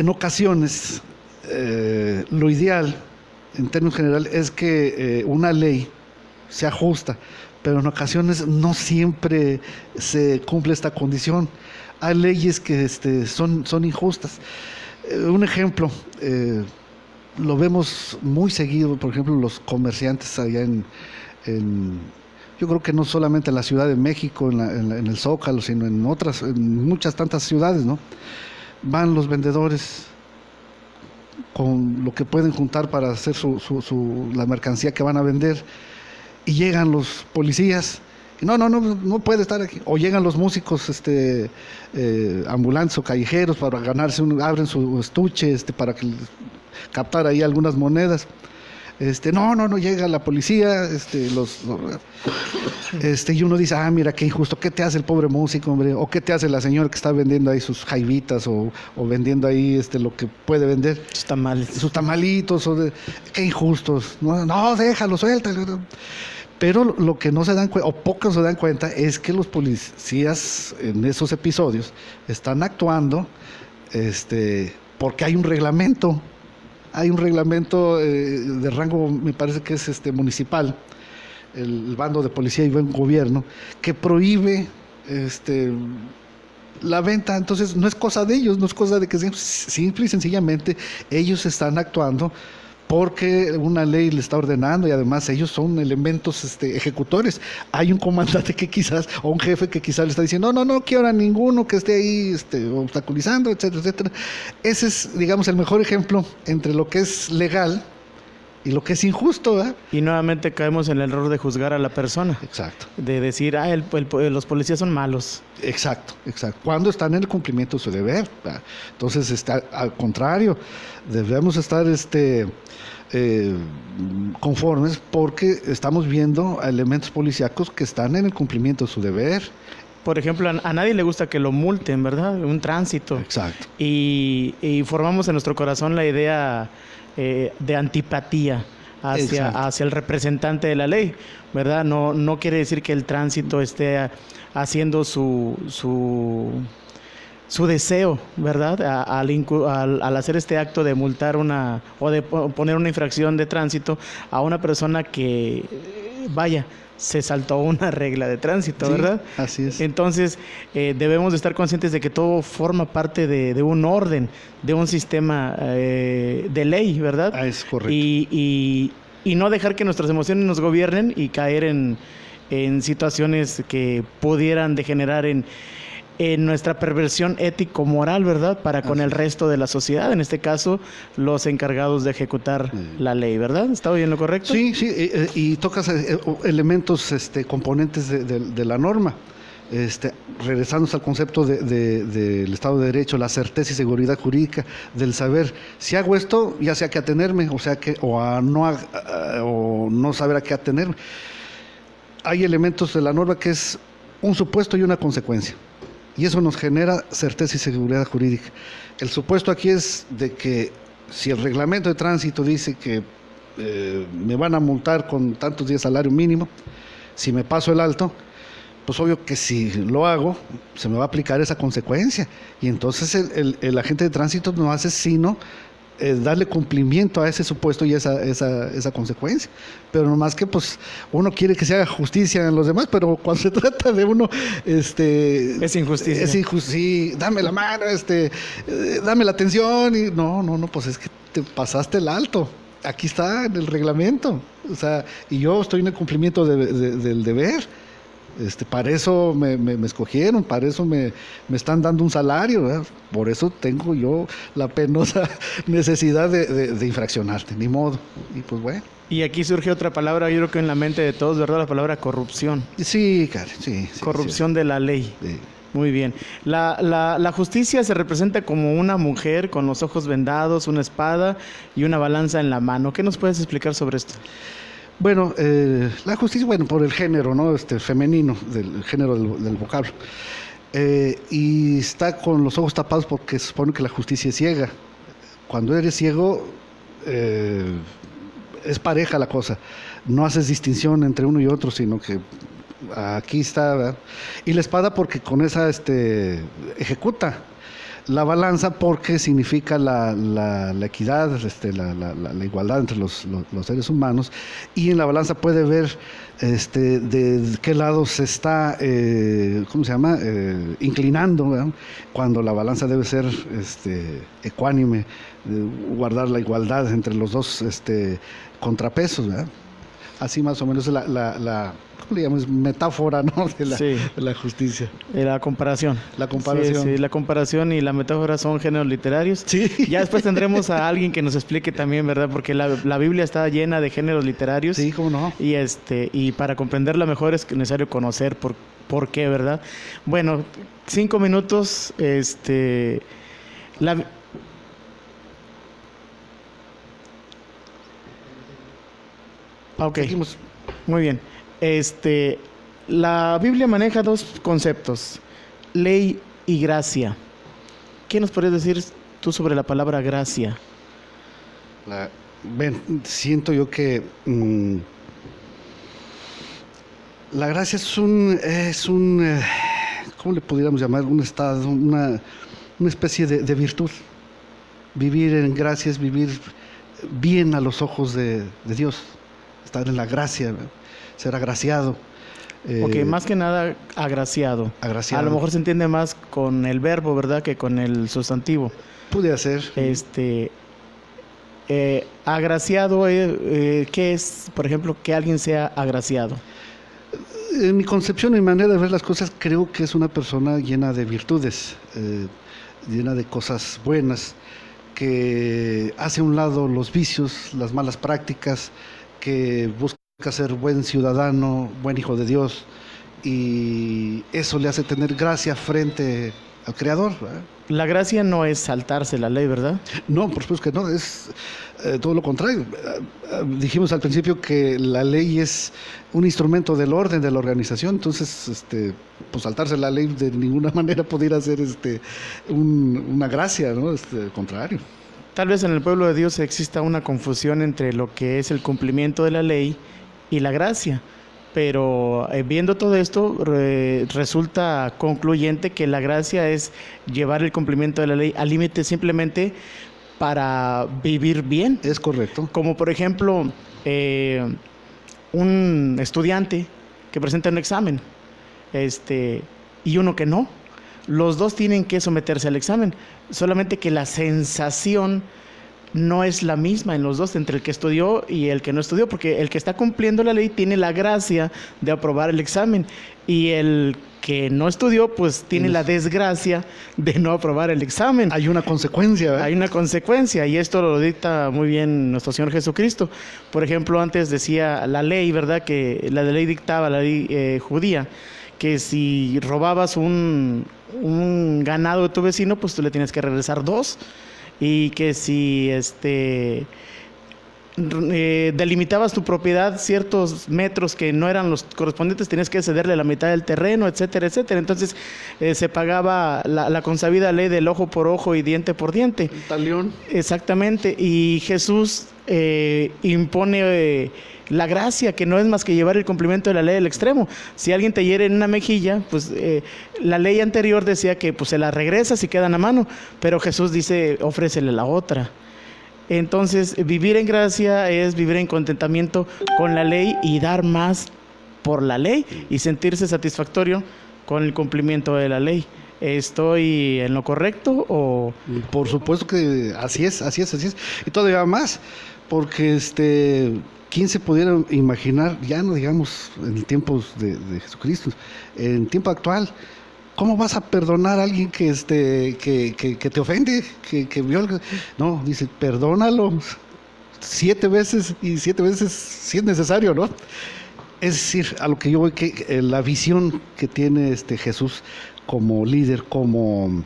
ocasiones lo ideal en términos generales es que una ley sea justa, pero en ocasiones no siempre se cumple esta condición. Hay leyes que son injustas. Un ejemplo, lo vemos muy seguido, por ejemplo, los comerciantes allá yo creo que no solamente en la Ciudad de México, en el Zócalo, sino en muchas tantas ciudades, ¿no? Van los vendedores con lo que pueden juntar para hacer la mercancía que van a vender, y llegan los policías, y no puede estar aquí, o llegan los músicos ambulantes o callejeros para ganarse, abren su estuche para captar ahí algunas monedas. No llega la policía, y uno dice, mira qué injusto, ¿qué te hace el pobre músico, hombre? O ¿qué te hace la señora que está vendiendo ahí sus jaibitas o vendiendo ahí lo que puede vender? Sus tamalitos, qué injustos. No, déjalo, suéltalo. Pero lo que no se dan cuenta, o pocos se dan cuenta, es que los policías en esos episodios están actuando porque hay un reglamento. Hay un reglamento de rango, me parece que es municipal, el bando de policía y buen gobierno, que prohíbe la venta. Entonces no es cosa de ellos, no es cosa de que simple y sencillamente ellos están actuando porque una ley le está ordenando, y además ellos son elementos ejecutores. Hay un comandante que quizás, o un jefe que quizás le está diciendo, no quiero a ninguno que esté ahí obstaculizando, etcétera, etcétera. Ese es, digamos, el mejor ejemplo entre lo que es legal y lo que es injusto, ¿verdad? Y nuevamente caemos en el error de juzgar a la persona. Exacto. De decir, los policías son malos. Exacto. Cuando están en el cumplimiento de su deber, ¿verdad? Entonces, al contrario, debemos estar conformes, porque estamos viendo a elementos policíacos que están en el cumplimiento de su deber. Por ejemplo, a nadie le gusta que lo multen, ¿verdad? Un tránsito. Exacto. Y formamos en nuestro corazón la idea de antipatía hacia el representante de la ley, ¿verdad? No quiere decir que el tránsito esté haciendo su deseo, ¿verdad? Al hacer este acto de multar o de poner una infracción de tránsito a una persona que, se saltó una regla de tránsito, sí, ¿verdad? Así es. Entonces, debemos de estar conscientes de que todo forma parte de un orden, de un sistema de ley, ¿verdad? Es correcto. Y no dejar que nuestras emociones nos gobiernen y caer en situaciones que pudieran degenerar en nuestra perversión ético-moral, ¿verdad? Para con el resto de la sociedad, en este caso, los encargados de ejecutar la ley, ¿verdad? ¿Está bien lo correcto? Sí, y tocas elementos, componentes de la norma. Regresando al concepto del Estado de Derecho, la certeza y seguridad jurídica, del saber, si hago esto, ya sé a qué atenerme, o no saber a qué atenerme. Hay elementos de la norma que es un supuesto y una consecuencia. Y eso nos genera certeza y seguridad jurídica. El supuesto aquí es de que si el reglamento de tránsito dice que me van a multar con tantos días salario mínimo, si me paso el alto, pues obvio que si lo hago, se me va a aplicar esa consecuencia. Y entonces el agente de tránsito no hace sino darle cumplimiento a ese supuesto y esa consecuencia. Pero nomás que pues uno quiere que se haga justicia en los demás, pero cuando se trata de uno, es injusticia. Sí, dame la mano, dame la atención, y no, pues es que te pasaste el alto. Aquí está en el reglamento. O sea, y yo estoy en el cumplimiento del deber. Para eso me escogieron, para eso me están dando un salario, ¿verdad? Por eso tengo yo la penosa necesidad de infraccionarte, ni modo. Y pues bueno. Y aquí surge otra palabra, yo creo que en la mente de todos, ¿verdad? La palabra corrupción. Sí, Karen, sí. Corrupción de la ley. Sí. Muy bien. La justicia se representa como una mujer con los ojos vendados, una espada y una balanza en la mano. ¿Qué nos puedes explicar sobre esto? Bueno, la justicia, por el género, ¿no? Femenino, del género del vocablo. Y está con los ojos tapados porque se supone que la justicia es ciega. Cuando eres ciego, es pareja la cosa. No haces distinción entre uno y otro, sino que aquí está, ¿verdad? Y la espada porque con esa ejecuta. la balanza porque significa la equidad, la igualdad entre los seres humanos, y en la balanza puede ver de qué lado se está, inclinando, ¿verdad? Cuando la balanza debe ser ecuánime, guardar la igualdad entre los dos contrapesos, ¿verdad? Así más o menos ¿cómo le llamamos? Metáfora, ¿no? De la justicia. La comparación. La comparación. Sí, la comparación y la metáfora son géneros literarios. Sí. Ya después tendremos a alguien que nos explique también, ¿verdad? Porque la Biblia está llena de géneros literarios. Sí, cómo no. Y para comprenderla mejor es necesario conocer por qué, ¿verdad? Bueno, 5 minutos, Ok, seguimos. Muy bien. La Biblia maneja 2 conceptos, ley y gracia. ¿Qué nos podrías decir tú sobre la palabra gracia? Siento yo que la gracia es un ¿cómo le pudiéramos llamar? Un estado, una especie de virtud. Vivir en gracia es vivir bien a los ojos de Dios. Estar en la gracia, ser agraciado. Ok, más que nada agraciado. Agraciado. A lo mejor se entiende más con el verbo, ¿verdad? Que con el sustantivo. Puede ser. Agraciado, ¿qué es, por ejemplo, que alguien sea agraciado? En mi concepción y manera de ver las cosas, creo que es una persona llena de virtudes, llena de cosas buenas, que hace a un lado los vicios, las malas prácticas, que busca ser buen ciudadano, buen hijo de Dios, y eso le hace tener gracia frente al Creador, ¿verdad? La gracia no es saltarse la ley, ¿verdad? No, por supuesto que no, es todo lo contrario. Dijimos al principio que la ley es un instrumento del orden, de la organización, entonces pues saltarse la ley de ninguna manera pudiera ser una gracia, ¿no? Al contrario. Tal vez en el pueblo de Dios exista una confusión entre lo que es el cumplimiento de la ley y la gracia, pero viendo todo esto resulta concluyente que la gracia es llevar el cumplimiento de la ley al límite simplemente para vivir bien. Es correcto. Como por ejemplo un estudiante que presenta un examen y uno que no. Los dos tienen que someterse al examen, solamente que la sensación no es la misma en los dos, entre el que estudió y el que no estudió, porque el que está cumpliendo la ley tiene la gracia de aprobar el examen y el que no estudió pues tiene la desgracia de no aprobar el examen. Hay una consecuencia, ¿verdad? Hay una consecuencia y esto lo dicta muy bien nuestro Señor Jesucristo. Por ejemplo, antes decía la ley, ¿verdad? Que la ley dictaba, la ley judía, que si robabas un ganado de tu vecino, pues tú le tienes que regresar 2, y que si delimitabas tu propiedad ciertos metros que no eran los correspondientes, tenías que cederle la mitad del terreno, etcétera, etcétera. Entonces se pagaba la consabida ley del ojo por ojo y diente por diente. Talión. Exactamente, y Jesús impone la gracia, que no es más que llevar el cumplimiento de la ley al extremo. Si alguien te hiere en una mejilla, pues la ley anterior decía que pues se la regresas y quedan a mano, pero Jesús dice, ofrécele la otra. Entonces, vivir en gracia es vivir en contentamiento con la ley y dar más por la ley y sentirse satisfactorio con el cumplimiento de la ley. ¿Estoy en lo correcto o...? Por supuesto que así es. Y todavía más, porque ¿quién se pudiera imaginar, ya no digamos en tiempos de Jesucristo, en tiempo actual, cómo vas a perdonar a alguien que te ofende, que viola? No, dice, perdónalo 7 veces y 7 veces si es necesario, ¿no? Es decir, a lo que yo voy, que la visión que tiene Jesús como líder, como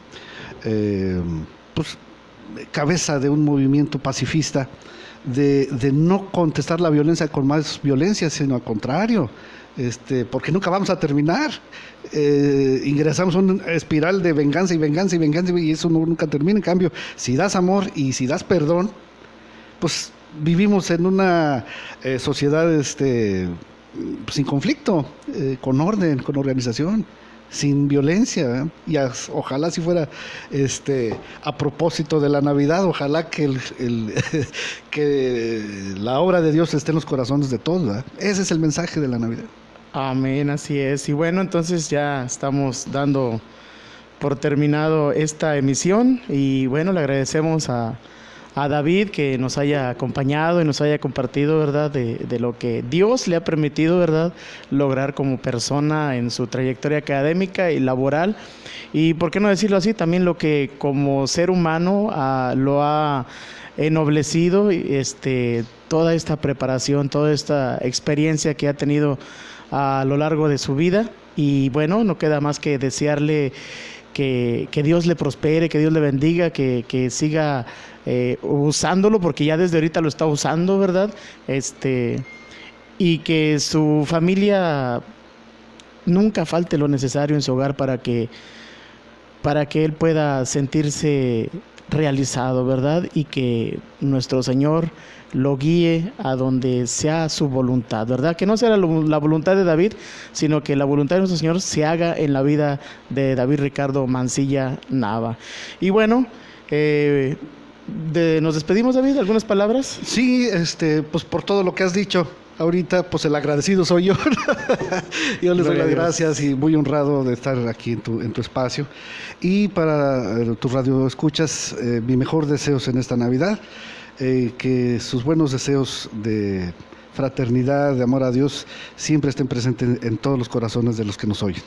pues cabeza de un movimiento pacifista, de no contestar la violencia con más violencia, sino al contrario, porque nunca vamos a terminar. Ingresamos en una espiral de venganza y eso nunca termina. En cambio, si das amor y si das perdón, pues vivimos en una sociedad sin conflicto, con orden, con organización, sin violencia, ¿eh? Y ojalá si fuera a propósito de la Navidad, ojalá que que la obra de Dios esté en los corazones de todos, ¿verdad? Ese es el mensaje de la Navidad. Amén, así es. Y bueno, entonces ya estamos dando por terminado esta emisión y bueno, le agradecemos a David que nos haya acompañado y nos haya compartido, ¿verdad?, de lo que Dios le ha permitido, ¿verdad?, lograr como persona en su trayectoria académica y laboral. Y por qué no decirlo así, también lo que como ser humano lo ha ennoblecido, toda esta preparación, toda esta experiencia que ha tenido a lo largo de su vida. Y bueno, no queda más que desearle que Dios le prospere, que Dios le bendiga, que siga usándolo, porque ya desde ahorita lo está usando, ¿verdad? Y que su familia nunca falte lo necesario en su hogar para que él pueda sentirse realizado, ¿verdad? Y que nuestro Señor lo guíe a donde sea su voluntad, ¿verdad? Que no sea la voluntad de David, sino que la voluntad de nuestro Señor se haga en la vida de David Ricardo Mancilla Nava. Y bueno, nos despedimos, David, ¿algunas palabras? Sí, pues por todo lo que has dicho ahorita, pues el agradecido soy yo. Yo les doy las gracias y muy honrado de estar aquí en tu espacio. Y para tus radioescuchas, mi mejor deseos en esta Navidad, que sus buenos deseos de fraternidad, de amor a Dios, siempre estén presentes en todos los corazones de los que nos oyen.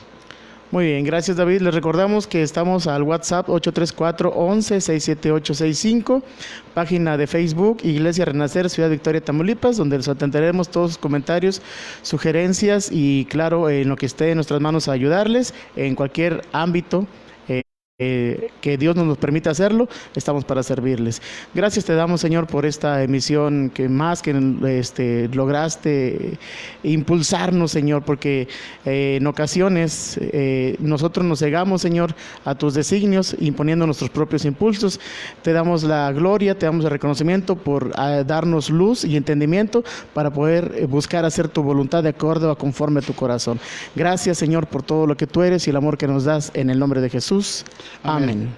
Muy bien, gracias, David. Les recordamos que estamos al WhatsApp 834-11-67865, página de Facebook Iglesia Renacer Ciudad Victoria, Tamaulipas, donde les atenderemos todos sus comentarios, sugerencias y claro, en lo que esté en nuestras manos a ayudarles en cualquier ámbito. Que Dios nos permita hacerlo, estamos para servirles. Gracias te damos, Señor, por esta emisión que más que lograste impulsarnos, Señor, porque en ocasiones nosotros nos cegamos, Señor, a tus designios, imponiendo nuestros propios impulsos. Te damos la gloria, te damos el reconocimiento por darnos luz y entendimiento para poder buscar hacer tu voluntad de acuerdo a conforme a tu corazón. Gracias, Señor, por todo lo que tú eres y el amor que nos das, en el nombre de Jesús. Amén.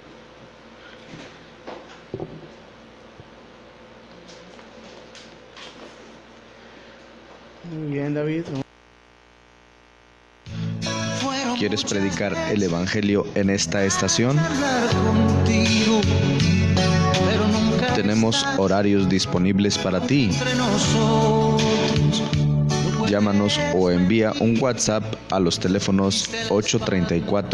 Muy bien, David. ¿Quieres predicar el Evangelio en esta estación? Tenemos horarios disponibles para ti. Llámanos o envía un WhatsApp a los teléfonos 834